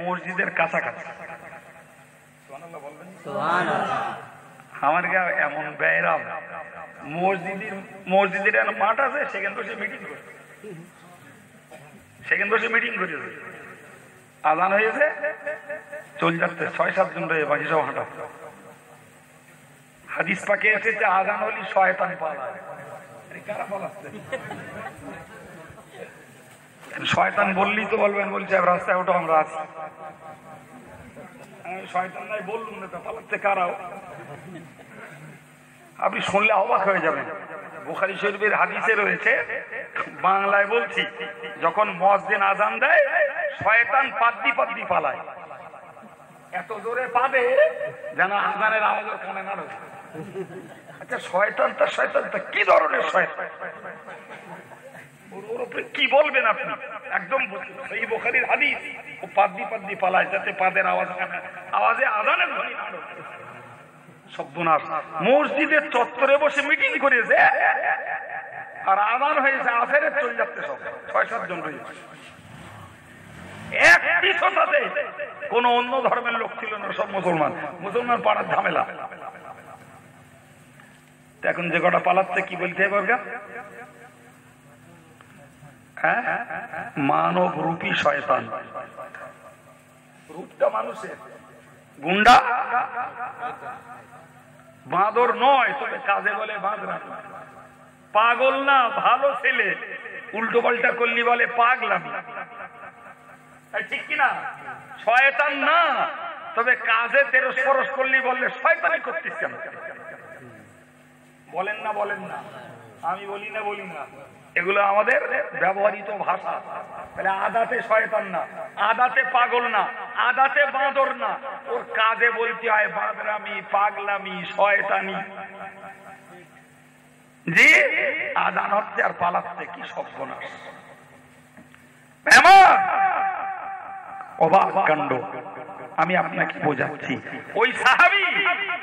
মসজিদের কাছাকাছি। আমার গা এমন ব্যয়রাম মসজিদের মাঠ আছে সেখানে বসে মিটিং করে, সেখানে বসে মিটিং করেছে। আজান হয়েছে চল যাচ্ছে 6-7 জন রয়ে বাকি সব হাঁটা। হাদিস পাকে এসেছে আজান হলি শয়তান পালায়। কারা পালাচ্ছে? শয়তান বললি তো বলবেন, বলছে রাস্তায় ওঠো আমরা আছি। শয়তান নাই বললুম না, পালাচ্ছে কারাও। আপনি শুনলে অবাক হয়ে যাবেন। বুখারী শরীফের হাদিসে রয়েছে, বাংলায় বলছি, যখন মুয়াজ্জিন আজান দেয় শয়তান পাদ্দি পাদ্দি পালায়, এত জোরে পাবে যেন আজানের আওয়াজের কানে না ঢোকে। আচ্ছা শয়তানটা কি ধরনের শয়তান? ওর উপরে কি বলবেন আপনি? একদম সেই বুখারীর হাদিস, ও পাদ্দি পাদ্দি পালায় যাতে পাদের আওয়াজে আজানের ধ্বনি না ঢোকে। সর্বনাশ, মসজিদের চত্বরে বসে মিটিং করেছে আর আজান হয়েছে, আসেরে চলে যাচ্ছে সব 6-7 জন রয়েছে। এক পিছটাতে কোন অন্য ধর্মের লোক ছিল না, সব মুসলমান। মুসলমান পাড়ার ঝামেলা। এখন যে কটা পালাচ্ছে কি বলতে হবে? হ্যাঁ, মানব রূপী শয়তান। রূপটা মানুষের, গুন্ডা বাঁদর নয়, তবে কাজে বলে বাঁদরা। পাগল না, ভালো ছেলে, উল্টো পাল্টা করলি বলে পাগলাম, ঠিক কিনা? শয়তান না, তবে কাজে তেরস পরশ করলি বললে শয়তানি করতিস কেন? বলেন না বলেন না, আমি বলি না বলি না, এগুলো আমাদের ব্যবহৃত ভাষা। তাহলে আদাতে শয়তান না, আদাতে পাগল না, আদাতে বাঁদর না, ওর কাজে বলতে হয় বাঁদরামি, পাগলামি, শয়তানি। জি আদান হচ্ছে আর পালাচ্ছে, কি সর্বনাশ! অবাক কাণ্ড। আমি আপনাকে বোঝাচ্ছি, ওই সাহাবী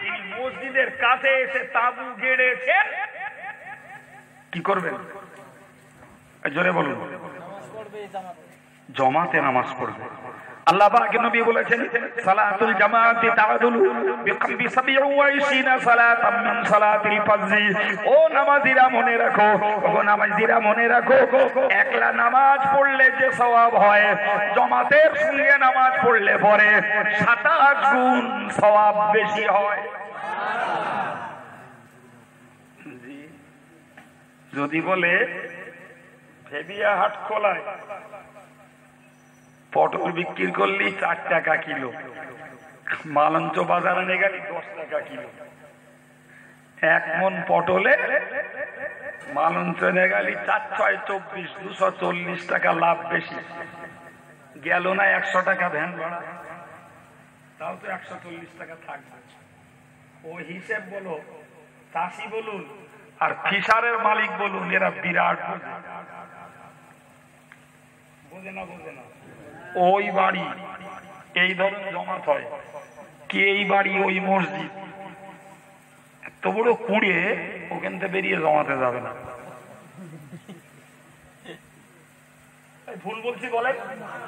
তিনি মসজিদের কাছে এসে তাঁবু গেড়েছেন। কি করবেন? জোরে বলুন। জমাতে নামাজ পড়বে। আল্লাহ পাক নবী বলেছেন, সালাতুল জামাতি তাআদুলু বিকামবি 27 সালাতাম মিন সালাতিল ফাজরি। ও নামাজীরা মনে রাখো, ও নামাজীরা মনে রাখো, একলা নামাজ পড়লে যে সওয়াব হয়, জামাতের সঙ্গে নামাজ পড়লে পরে 27 গুণ সওয়াব বেশি হয়। যদি বলে ফেবিয়া হাট খোলায় পটল বিক্রি করলি 4 টাকা কিলো, মালঞ্চ বাজারে নিয়ে গেলি 10 টাকা কিলো। 1 মন পটলে মালঞ্চ নিয়ে গেলি 4-6-24, 240 টাকা লাভ বেশি। গেল না 100 টাকা ভ্যান ভাড়া, তাও তো 140 টাকা থাকবে। ও হিসেব বলো, চাষি বলুন আর ফিশারের মালিক বলুন, এরা বিরাট বোঝে না, বোঝে না। ওই বাড়ি এই ধরনের জমাত হয় কি, এই বাড়ি ওই মসজিদ, এত বড় কুঁড়ে, ওখান থেকে বেরিয়ে জমাতে যাবে না। ভুল বলছি বলে,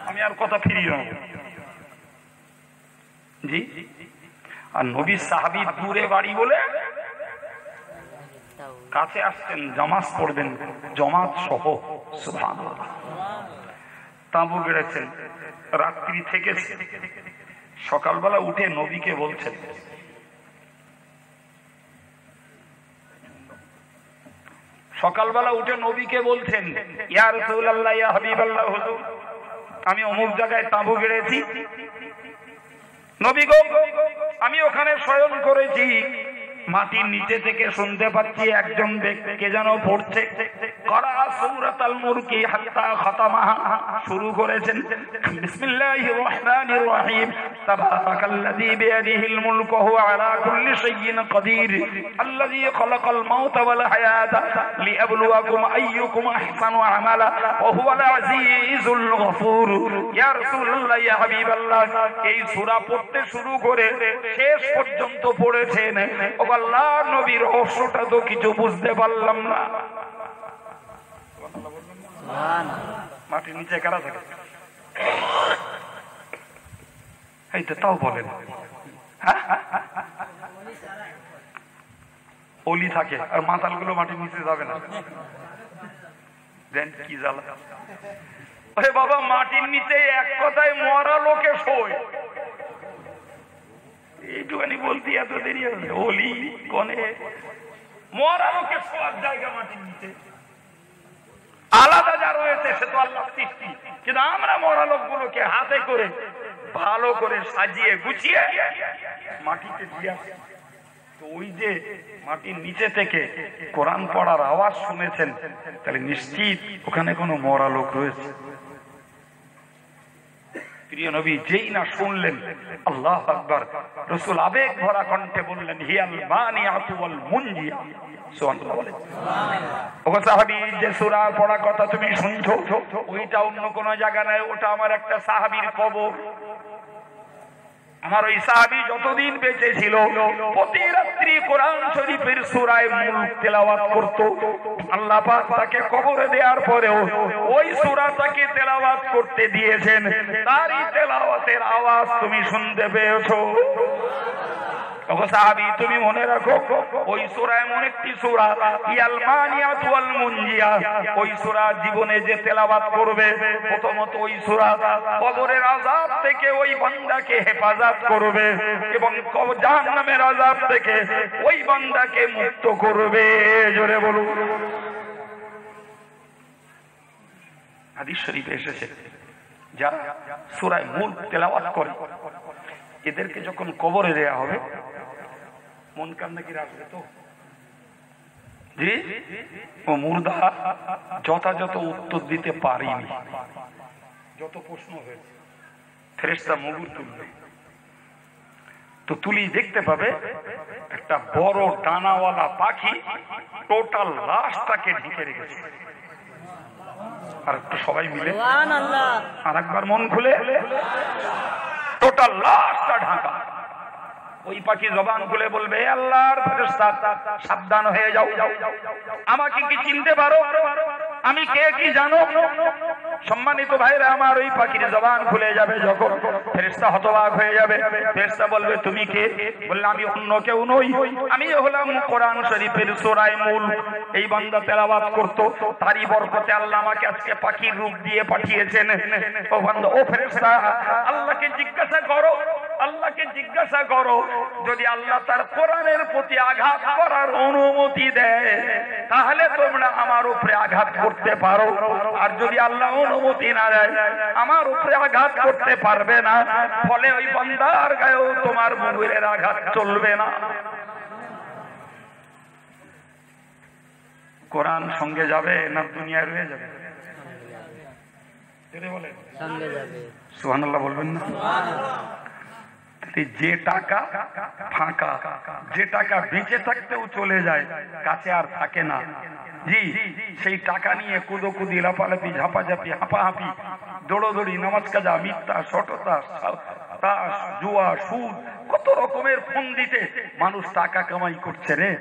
আমি আর কথা ফিরিয়ে নেব। জি, আর নবী সাহাবী দূরে বাড়ি বলে কাছে আসছেন, জামাত পড়বেন, জামাত সহ। সুবহানাল্লাহ। তাঁবু গেড়েছেন, রাত্রি থেকে সকালবেলা উঠে নবীকে বলছেন, সকালবেলা উঠে নবীকে বলছেন, ইয়া রাসূলুল্লাহ, ইয়া হাবিবাল্লাহ, হুজুর আমি অমুক জায়গায় তাঁবু গেড়েছি। নবী গো, আমি ওখানে শয়ন করেছি, মাটির নিচে থেকে শুনতে পাচ্ছি একজন ব্যক্তিকে যেন পড়ছে, করা সূরাতুল মুলক হাত্তা খতমাহা, শুরু করেছেন বিসমিল্লাহির রহমানির রহিম, তাবারাকাল্লাযী বিয়াদিহিল মুলকু ওয়া আলা কুল্লি শাইইন কাদির, আল্লাযী খালাকাল মাউতা ওয়াল হায়াতা লিয়াবলুয়াকুম আইয়ুকুম আহসানু আমালা ওয়া হুয়াল আজিজুল গফুর। ইয়া রাসূলুল্লাহ, ইয়া হাবিবাল্লাহ, এই সূরা পড়তে শুরু করে শেষ পর্যন্ত পড়েছেন। ও আল্লাহর নবীর রহস্যটা তো কিছু বুঝতে পারলাম না। মাটির নিচে কারা থাকে? এই তো তাও বলেন, অলি থাকে, আর মাতাল গুলো মাটির নিচে যাবে না। দেন কি জ্বালা! আরে বাবা, মাটির নিচে এক কথায় মরা লোকে শোয়। এইটুখানি বলতে এত দেরি হবে? অলি কনে মরা লোকে শোয়ার জায়গা মাটির নিচে। আলাদা যা রয়েছে সে তো আল্লাহ সৃষ্টি, কিন্তু আমরা মরা লোকগুলোকে হাতে করে ভালো করে সাজিয়ে গুছিয়ে মাটিতে দিয়ে আসি। তো ওই যে মাটির নিচে থেকে কোরআন পড়ার আওয়াজ শুনেছেন, তাহলে নিশ্চিত ওখানে কোনো মরা লোক রয়েছে। প্রিয় নবী যেই না শুনলেন, আল্লাহু আকবার, রাসূল আবেগ ভরা কণ্ঠে বললেন, হিয়াল মানিআতু ওয়াল মুনজিয়া। সুবহানাল্লাহ বলেন। ওগো সাহাবী, যে সূরা পড়া কথা তুমি শুনছো, ওইটা অন্য কোন জায়গা নাই, ওটা আমার একটা সাহাবীর কবর। আমার ওই সাহাবী যতদিন বেঁচে ছিল প্রতি রাত্রি কোরআন শরীফের সূরা মুলক তেলাওয়াত করত। আল্লাহ পাক তাকে কবরে দেওয়ার পরেও ওই সূরাটাকে তেলাওয়াত করতে দিয়েছেন। তারই তেলাওয়াতের আওয়াজ তুমি শুনতে পেয়েছো। ওগো সাহাবী, তুমি মনে রাখো, ওই সূরা এমন একটি সূরা, ইয়াল মানিআতু ওয়াল মুনজিয়া, ওই সূরা জীবনে যে তেলাওয়াত করবে, প্রথমত ওই সূরা কবরের আযাব থেকে ওই বান্দাকে হেফাজত করবে এবং জাহান্নামের আযাব থেকে ওই বান্দাকে মুক্ত করবে। জোরে বলুন। হাদিস শরীফে এসেছে, যারা সূরা মুলক তেলাওয়াত করে এদেরকে যখন কবরে দেয়া হবে, মন কান্না কি রাখবে তো? জি, ও মুর্দা যথাযথ উত্তর দিতে পারিনি। যত প্রশ্ন হয়েছে ফেরেশতা মুগুর তুলবে, তো তুলি দেখতে পাবে একটা বড় ডানাওয়ালা পাখি টোটাল লাশটাকে ঢেকে রেখেছে। আর একটু সবাই মিলে আর একবার মন খুলে, টোটাল লাশটা ঢাকা। ওই পাখি জবান খুলে বলবে, আল্লাহর ফেরেশতা, সাবধান হয়ে যাও, আমাকে কি চিনতে পারো? আমি কে কি জানো? সম্মানিত ভাইরা আমার, ওই পাখির জবান খুলে যাবে যখন, ফেরেশতা হতবাক হয়ে যাবে। ফেরেশতা বলবে, তুমি কে? বললে, আমি অন্য কেউ নই, আমি হলাম কোরআন শরীফের সূরা মুলক। এই বান্দা তেলাওয়াত করত, তারই বরকতে আল্লাহ আমাকে আজকে পাখির রূপ দিয়ে পাঠিয়েছেন। ও বান্দা, ও ফেরেশতা, আল্লাহকে জিজ্ঞাসা করো, আল্লাহকে জিজ্ঞাসা করো, যদি আল্লাহ তার কোরআনের প্রতি আঘাত করার অনুমতি দেয় তাহলে তোমরা আমার উপরে আঘাত করতে পারো, আর যদি আল্লাহ অনুমতি না দেয় আমার উপরে আঘাত করতে পারবে না। ফলে ওই বান্দার গায়েও তোমার মুগুরের আঘাত চলবে না। কোরআন সঙ্গে যাবে না দুনিয়ায় রয়ে যাবে? সুবহানাল্লাহ বলবেন না? যে টাকা ফাঁকা, যে টাকা বেঁচে থাকতেও চলে যায়, কাছে আর থাকে না, জি, সেই টাকা নিয়ে কুদোকুদি, লাপালাপি, ঝাপাঝাপি, হাঁপাহাঁপি, দৌড়োদৌড়ি, নামাজ কাজা, মিথ্যা, সটতা, তাস, জুয়া, সুদ, কত রকমের ফোন দিতে মানুষ টাকা কামাই করছে রে।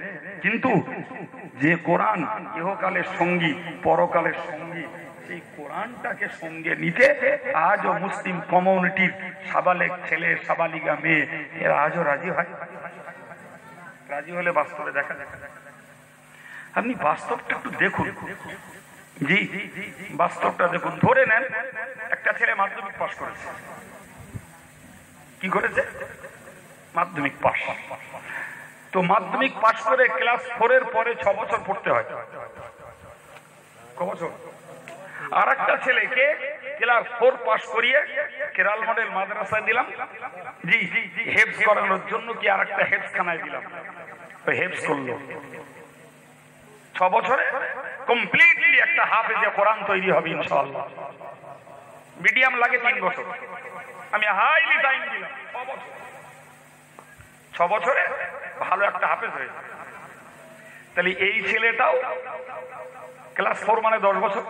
কিন্তু যে কোরআন ইহকালের সঙ্গী, পরকালের সঙ্গী, সেই কোরআনটাকে সঙ্গে নিতে আজও মুসলিম কমিউনিটির সাবালেক ছেলে, সাবালিকা মেয়ে, এরা আজও রাজি হয়? রাজি হলে বাস্তবে দেখা যায়। আপনি বাস্তবটা একটু দেখুন, জি, বাস্তবটা দেখুন। ধরে নেন একটা ছেলে মাধ্যমিক পাস করেছে। কি করেছে? মাধ্যমিক পাস। তো মাধ্যমিক পাস করে ক্লাস 4 এর পরে 6 বছর পড়তে হয়। ক বছর? আর একটা ছেলেকে ক্লাস 4 পাস করিয়ে কেরাল মডেল মাদ্রাসায় দিলাম, জি, হেফজ করানোর জন্য কি আর একটা হেফজ খানায় দিলাম। হেফজ করলো 6 বছরে কমপ্লিটলি একটা হাফেজে কোরআন তৈরি হবে ইনশাআল্লাহ। মিডিয়াম লাগে 3 বছর, আমি হাইলি টাইম দিলাম 6 বছরে ভালো একটা হাফেজ হয়ে যাবে। তাহলে এই ছেলেটাও ক্লাস 4 মানে 10 বছর,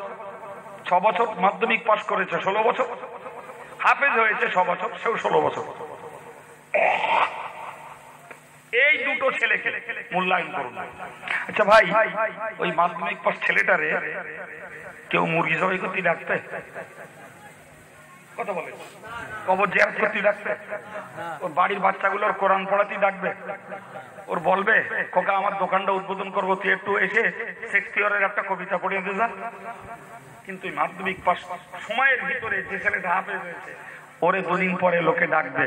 6 বছর মাধ্যমিক পাস করেছে, 16 বছর হাফেজ হয়েছে, 6 বছর সেও 16 বছর। এই দুটো ছেলেকে মূল্যায়ন করুন। আচ্ছা ভাই, ওই মাধ্যমিক পাস ছেলেটারে কেউ মুরগি জবাই করতে ডাকতে, কথা বলে কবর জিয়ারত করতে ডাকবে, ওর বাড়ির বাচ্চাগুলোর কোরআন পড়াতে ডাকবে, ওর বলবে খোকা আমার দোকানটা উদ্বোধন করবো, তুই একটু এসে শেক্সপিয়রের একটা কবিতা পড়িয়ে দিয়ে যা। কিন্তু মাধ্যমিক পাস সময়ের ভিতরে যে ছেলেটা হাফেজ হয়েছে, ওরে 2 দিন পরে লোকে ডাকবে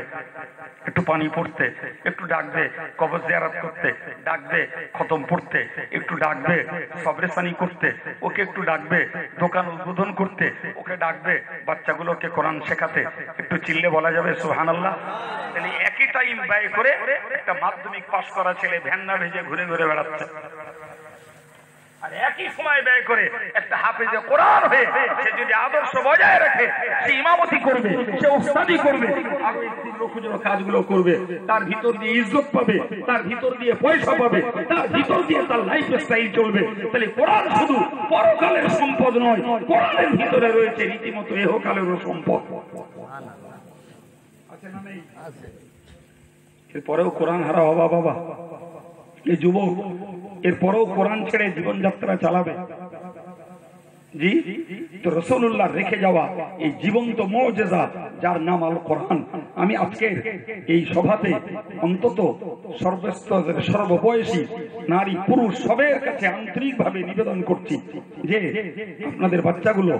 একটু পানি পড়তে, একটু ডাকবে কবর জিয়ারত করতে, ডাকবে খতম পড়তে, একটু ডাকবে সবরেসানি করতে, ওকে একটু ডাকবে দোকান উদ্বোধন করতে, ওকে ডাকবে বাচ্চাগুলোকে কোরআন শেখাতে। একটু চিল্লে বলা যাবে সুবহানাল্লাহ? তাহলে একই টাইম ব্যয় করে একটা মাধ্যমিক পাস করা ছেলে ভ্যান্না ভেজে ঘুরে ঘুরে বেড়াচ্ছে, আর একই সময় ব্যয় করে একটা হাফেজে কোরআন হয়ে সে যদি আদর্শ বজায় রাখে, সে ইমামতি করবে, সে উস্তাদি করবে, আর এই খুচরো কাজগুলো করবে, তার ভিতর দিয়ে ইজ্জত পাবে, তার ভিতর দিয়ে পয়সা পাবে, তার ভিতর দিয়ে তার লাইফ স্টাইল চলবে। তাহলে কোরআন শুধু পরকালের সম্পদ নয়, কোরআনের ভিতরে রয়েছে রীতিমতো ইহকালেরও সম্পদ। এরপরেও কোরআন হারা হবা বাবা, এই যুবক এরপরেও কোরআন ছেড়ে জীবনযাত্রা চালাবে। জি, তো রাসূলুল্লাহ রেখে যাওয়া এই জীবন্ত মুজিজা যার নাম আল কোরআন, আমি আজকের এই সভাতে অন্তত সর্বস্তরের সর্ববয়সী নারী পুরুষ সবের কাছে আন্তরিকভাবে নিবেদন করছি যে আপনাদের বাচ্চাগুলো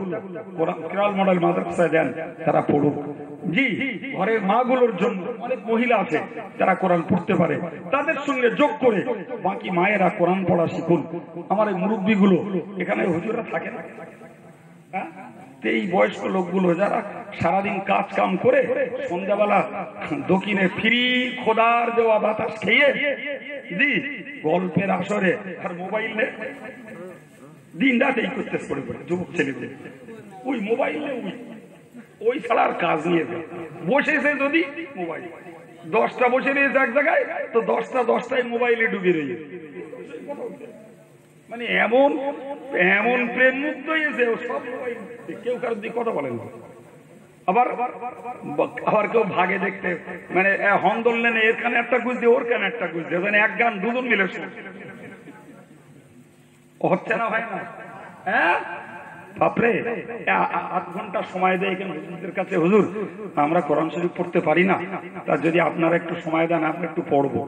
কোরআন কিরাল মডেল মাদ্রাসায় দেন, তারা পড়ুক। জি, ঘরের মাগুলোর জন্য অনেক মহিলা আছে যারা কোরআন পড়তে পারে, তাদের সঙ্গে যোগ করে বাকি মায়েরা কোরআন পড়া শিখুন। আমার এই মুরব্বীগুলো এখানে হুজুরা থাকে না, এই বয়স্ক লোকগুলো যারা সারাদিন কাজ কাম করে সন্ধ্যাবেলা দক্ষিণে ফিরি খোদার দেওয়া বাতাস খেয়ে দি গল্পের আসরে আর মোবাইল দিন রাত এই করতে পড়ে পড়ে যুবক ছেলেদের ওই মোবাইলে ওই ছাড়া আর কাজ নিয়ে বসেছে, যদি মোবাইল 10টা বসে রয়েছে এক জায়গায়, তো 10টায় মোবাইলে ডুবে রয়েছে। মানে এমন এমন প্রেম মুক্ত হয়েছে সব মোবাইল, কেউ কারোর দিকে কথা বলেন। আবার আবার কেউ ভাগে দেখতে, মানে হন্দল নেনে এর কানে একটা গুজ দিয়ে ওর কানে একটা গুজ দিয়ে, মানে এক গান দুজন মিলে হচ্ছে না, হয় না? হ্যাঁ বাপরে, 8 ঘন্টা সময় দেয় এখানে হুজুরদের কাছে, হুজুর আমরা কোরআন শরীফ পড়তে পারি না, তার যদি আপনারা একটু সময় দেন আমরা একটু পড়বো।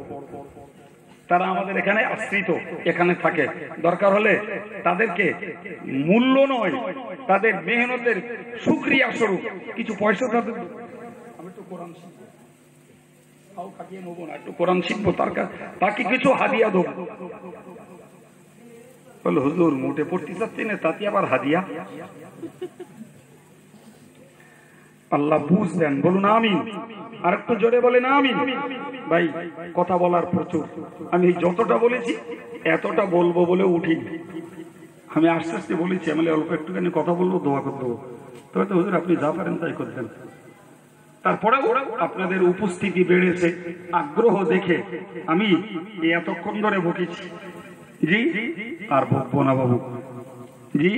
তারা আমাদের এখানে আশ্রিত, এখানে থাকে, দরকার হলে তাদেরকে মূল্য নয় তাদের মেহনতের শুকরিয়া স্বরূপ কিছু পয়সা তাদের, আমি একটু কোরআন শিখবো, তাও কাটিয়ে নেবো না, একটু কোরআন শিখবো, তাকে কিছু হাদিয়া দেবো। বল হুজুর মোটে পড়তে চাচ্ছি না, তাতে আবার হাদিয়া। আল্লাহ বুঝ দেন, বলুন আমিন। আর একটু জোরে বলেন আমিন। ভাই কথা বলার প্রচুর, আমি যতটা বলেছি এতটা বলবো বলে উঠিনি, আমি আস্তে আস্তে বলেছি, আমি অল্প একটুখানি কথা বলবো, দোয়া করে দেবো, তবে তো হুজুর আপনি যা পারেন তাই করতেন। তারপরে আপনাদের উপস্থিতি বেড়েছে, আগ্রহ দেখে আমি এতক্ষণ ধরে বকেছি। জি, আর বকবো না বাবু। জি,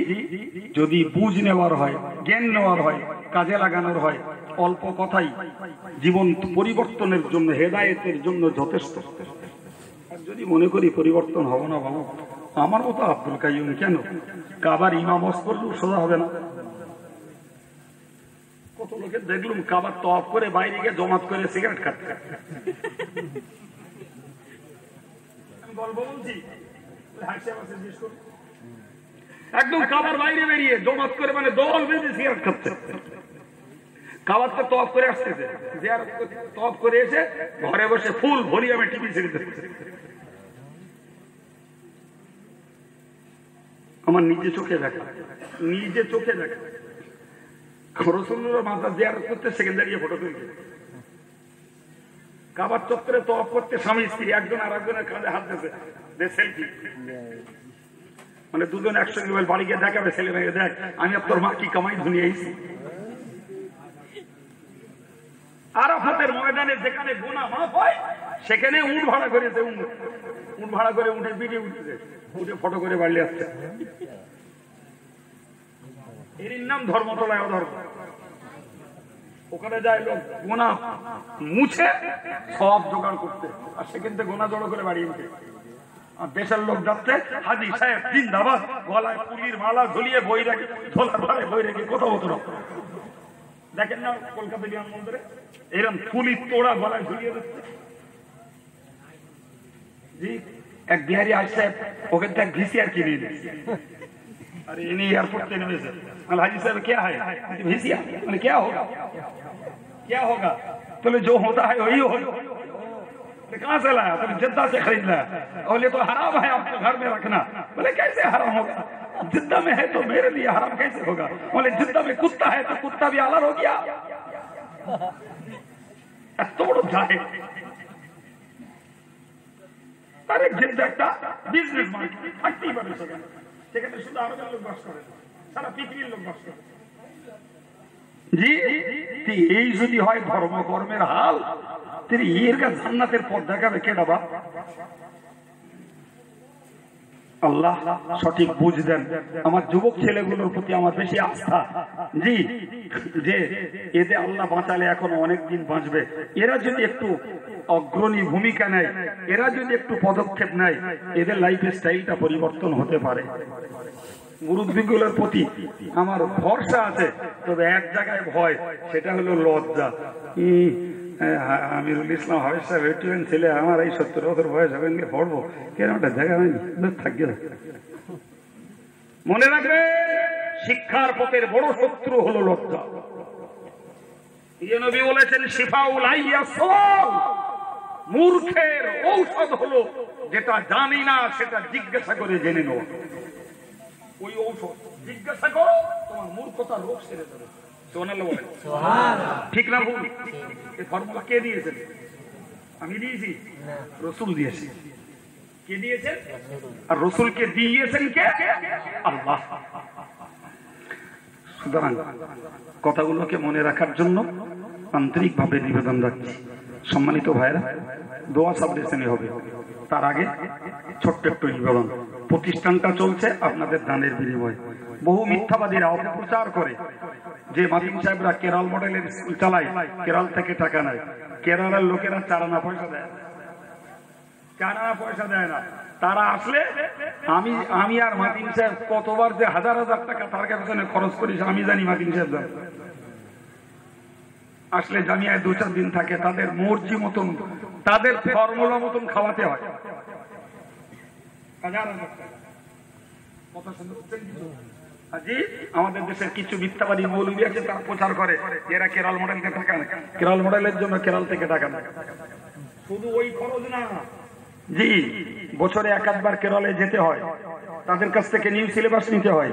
যদি বুঝ নেওয়ার হয়, জ্ঞান নেওয়ার হয়, কাজে লাগানোর হয়, অল্প কথাই জীবন পরিবর্তনের জন্য, হেদায়েতের জন্য যথেষ্ট। আর যদি মনে করি পরিবর্তন হবে না বাবা, আমার মতো আব্দুল কাইয়ুম কেন, কাবার ইমাম হজ করলেও সোজা হবে না। কত লোকের দেখলুম কাবার তওয়াফ করে বাইরে গিয়ে জমাত করে সিগারেট খাচ্ছে। আমি বলবো বলছি একদম কাবার বাইরে বেরিয়ে জমাত করে, মানে দল বেঁধে সিগারেট খাচ্ছে। কাবারটা তওয়াফ করে আসতেছে, তওয়াফ করে এসে ঘরে বসে ফুল ভলিউমে টিভি ছেড়ে দিচ্ছে। আমার নিজে চোখে দেখা, নিজে চোখে দেখা রাসূলুল্লাহর মাথা জিয়ারত করতে সেকেন্ড দাঁড়িয়ে ফটো তুলছে। কাবার চত্বরে তওয়াফ করতে স্বামী স্ত্রী একজন আর একজনের কাঁধে হাত দিয়েছে, সেলফি, মানে দুজন একসঙ্গে বাড়ি গিয়ে দেখাবে ছেলে মেয়ে, দেখ আমি আর তোর মা কি কামাই ধুনিয়ে এসেছি। আরাফাতের ময়দানে যেখানে গুনাহ মাফ হয় সেখানে উট ভাড়া করেছে, উট ভাড়া করে উঠে ভিডিও উঠেছে, উঠে ফটো করে বাড়ি আসছে। এর নাম ধর্মতলায় অধর্ম। ওখানে যায় লোক গুনাহ মুছে সব জোগাড় করতে, আর সেখান থেকে গুনাহ জড়ো করে বাড়ি উঠে। আর দেশের লোক যাচ্ছে হাজি সাহেব জিন্দাবাদ, গলায় পুলির মালা ঝুলিয়ে বই রেখে, ঝোলার ভাড়ে বই রেখে কোথাও হতো না। দেখেন না কলকাতা বিমানবন্দরে এরকম পুলির তোড়া গলায় ঝুলিয়ে দিচ্ছে। জি, এক বিহারি আসছে, ওকে দেখ ভিসিআর কিনে দিচ্ছে। अरे इन्हीं एयरपोर्ट पे नमेसे हाजी साहब क्या है भेजिया, बोले क्या होगा, क्या होगा, बोले जो होता है वही होगा। कहाँ से लाया, बोले जिद्दा से खरीद लाया। बोले तो हराम है आपको घर में रखना। बोले कैसे हराम होगा, जिद्दा में है तो मेरे लिए हराम कैसे होगा। बोले जिद्दा में कुत्ता है तो कुत्ता भी अलग हो गया। तोड़ जाए, अरे जिद्दा का बिजनेस मार्केट 30% সেখানে শুধু আরবের লোক বাস করে, সারা পৃথিবীর লোক বাস করে। জি, এই যদি হয় ধর্মকর্মের হাল, তিনি এর কাছে জান্নাতের পথ দেখাবে কে বাবা? আল্লাহ সঠিক বুঝ দেন। আমার যুবক ছেলেগুলোর প্রতি আমার বেশি আস্থা, জি, যে এদের আল্লাহ বাঁচালে এখনো অনেকদিন বাঁচবে। এরা যদি একটু অগ্রণী ভূমিকা নেয়, এরা যদি একটু পদক্ষেপ নেয়, এদের লাইফ স্টাইলটা পরিবর্তন হতে পারে। মুরব্বীগুলোর প্রতি আমার ভরসা আছে, তবে এক জায়গায় ভয়, সেটা হলো লজ্জা। আমিরুল ইসলাম হাবিব সাহেব 81 ছেলে, আমার এই 70 বছর বয়স হবে পড়বো কেন, ওটা দেখা হয়নি, থাকবে না। মনে রাখবে, শিক্ষার পথের বড় শত্রু হলো লজ্জা। নবী বলেছেন শিফাউল আইয়াস, মূর্খের ঔষধ হলো যেটা জানি না সেটা জিজ্ঞাসা করে জেনে নেওয়া। ওই ঔষধ জিজ্ঞাসা করো, তোমার মূর্খতার রোগ সেরে যাবে। ঠিক না ভুল? এই ফর্মুলা কে দিয়েছেন? আমি দিয়েছি, রসুল দিয়েছে। কে দিয়েছেন? আর রসুলকে দিয়েছেন কে? আল্লাহ। সুতরাং কথাগুলোকে মনে রাখার জন্য আন্তরিক ভাবে নিবেদন রাখছি। সম্মানিত ভাইরা, দোয়া সাবলেশনে হবে, তার আগে ছোট্ট একটু নিবেদন। প্রতিষ্ঠানটা চলছে আপনাদের দানের বিনিময়ে। বহু মিথ্যাবাদীরা অপপ্রচার করে যে মাতিন সাহেবরা কেরল মডেলের স্কুল চালায়, কেরল থেকে টাকা নেয়। কেরলের লোকেরা 4 আনা পয়সা দেয়, 4 আনা পয়সা দেয় না। তারা আসলে আমি আর মাতিন সাহেব কতবার যে হাজার হাজার টাকা তার পেছনে খরচ করিস আমি জানি, মাতিন সাহেব জানে। আসলে জামিয়ায় 2-4 দিন থাকে, তাদের মর্জি মতন, তাদের ফর্মুলা মতন খাওয়াতে হয়। আমাদের দেশের কিছু মিথ্যাবাদী মৌলবী আছে, তারা প্রচার করে এরা কেরল মডেলকে টাকা নেয়, কেরল মডেলের জন্য কেরল থেকে টাকা নেয়। শুধু ওই খরচ না, জি, বছরে 1-8 বার কেরলে যেতে হয়, তাদের কাছ থেকে নিউ সিলেবাস নিতে হয়,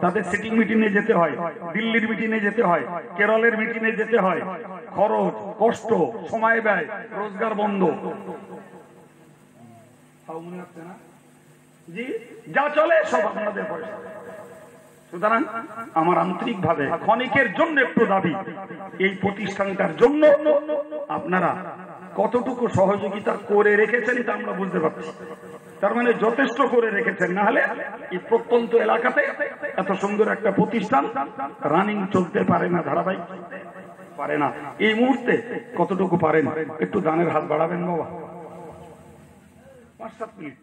তাদের সিটিং মিটিংয়ে যেতে হয়, দিল্লির মিটিংয়ে যেতে হয়, কেরলের মিটিংয়ে যেতে হয়। খরচ, কষ্ট, সময় ব্যয়, রোজগার বন্ধ, জি, যা চলে সব আপনাদের পয়সা। সুতরাং আমার আন্তরিক ভাবে ক্ষণিকের জন্য একটু দাবি, এই প্রতিষ্ঠানটার জন্য আপনারা কতটুকু সহযোগিতা করে রেখেছেন তা আমরা বুঝতে পারছি। তার মানে যথেষ্ট করে রেখেছেন, না হলে এই প্রত্যন্ত এলাকাতে এত সুন্দর একটা প্রতিষ্ঠান রানিং চলতে পারে না, ধারাবাহিক পারে না। এই মুহূর্তে কতটুকু পারেন একটু দানের হাত বাড়াবেন বাবা, 5-7 মিনিট।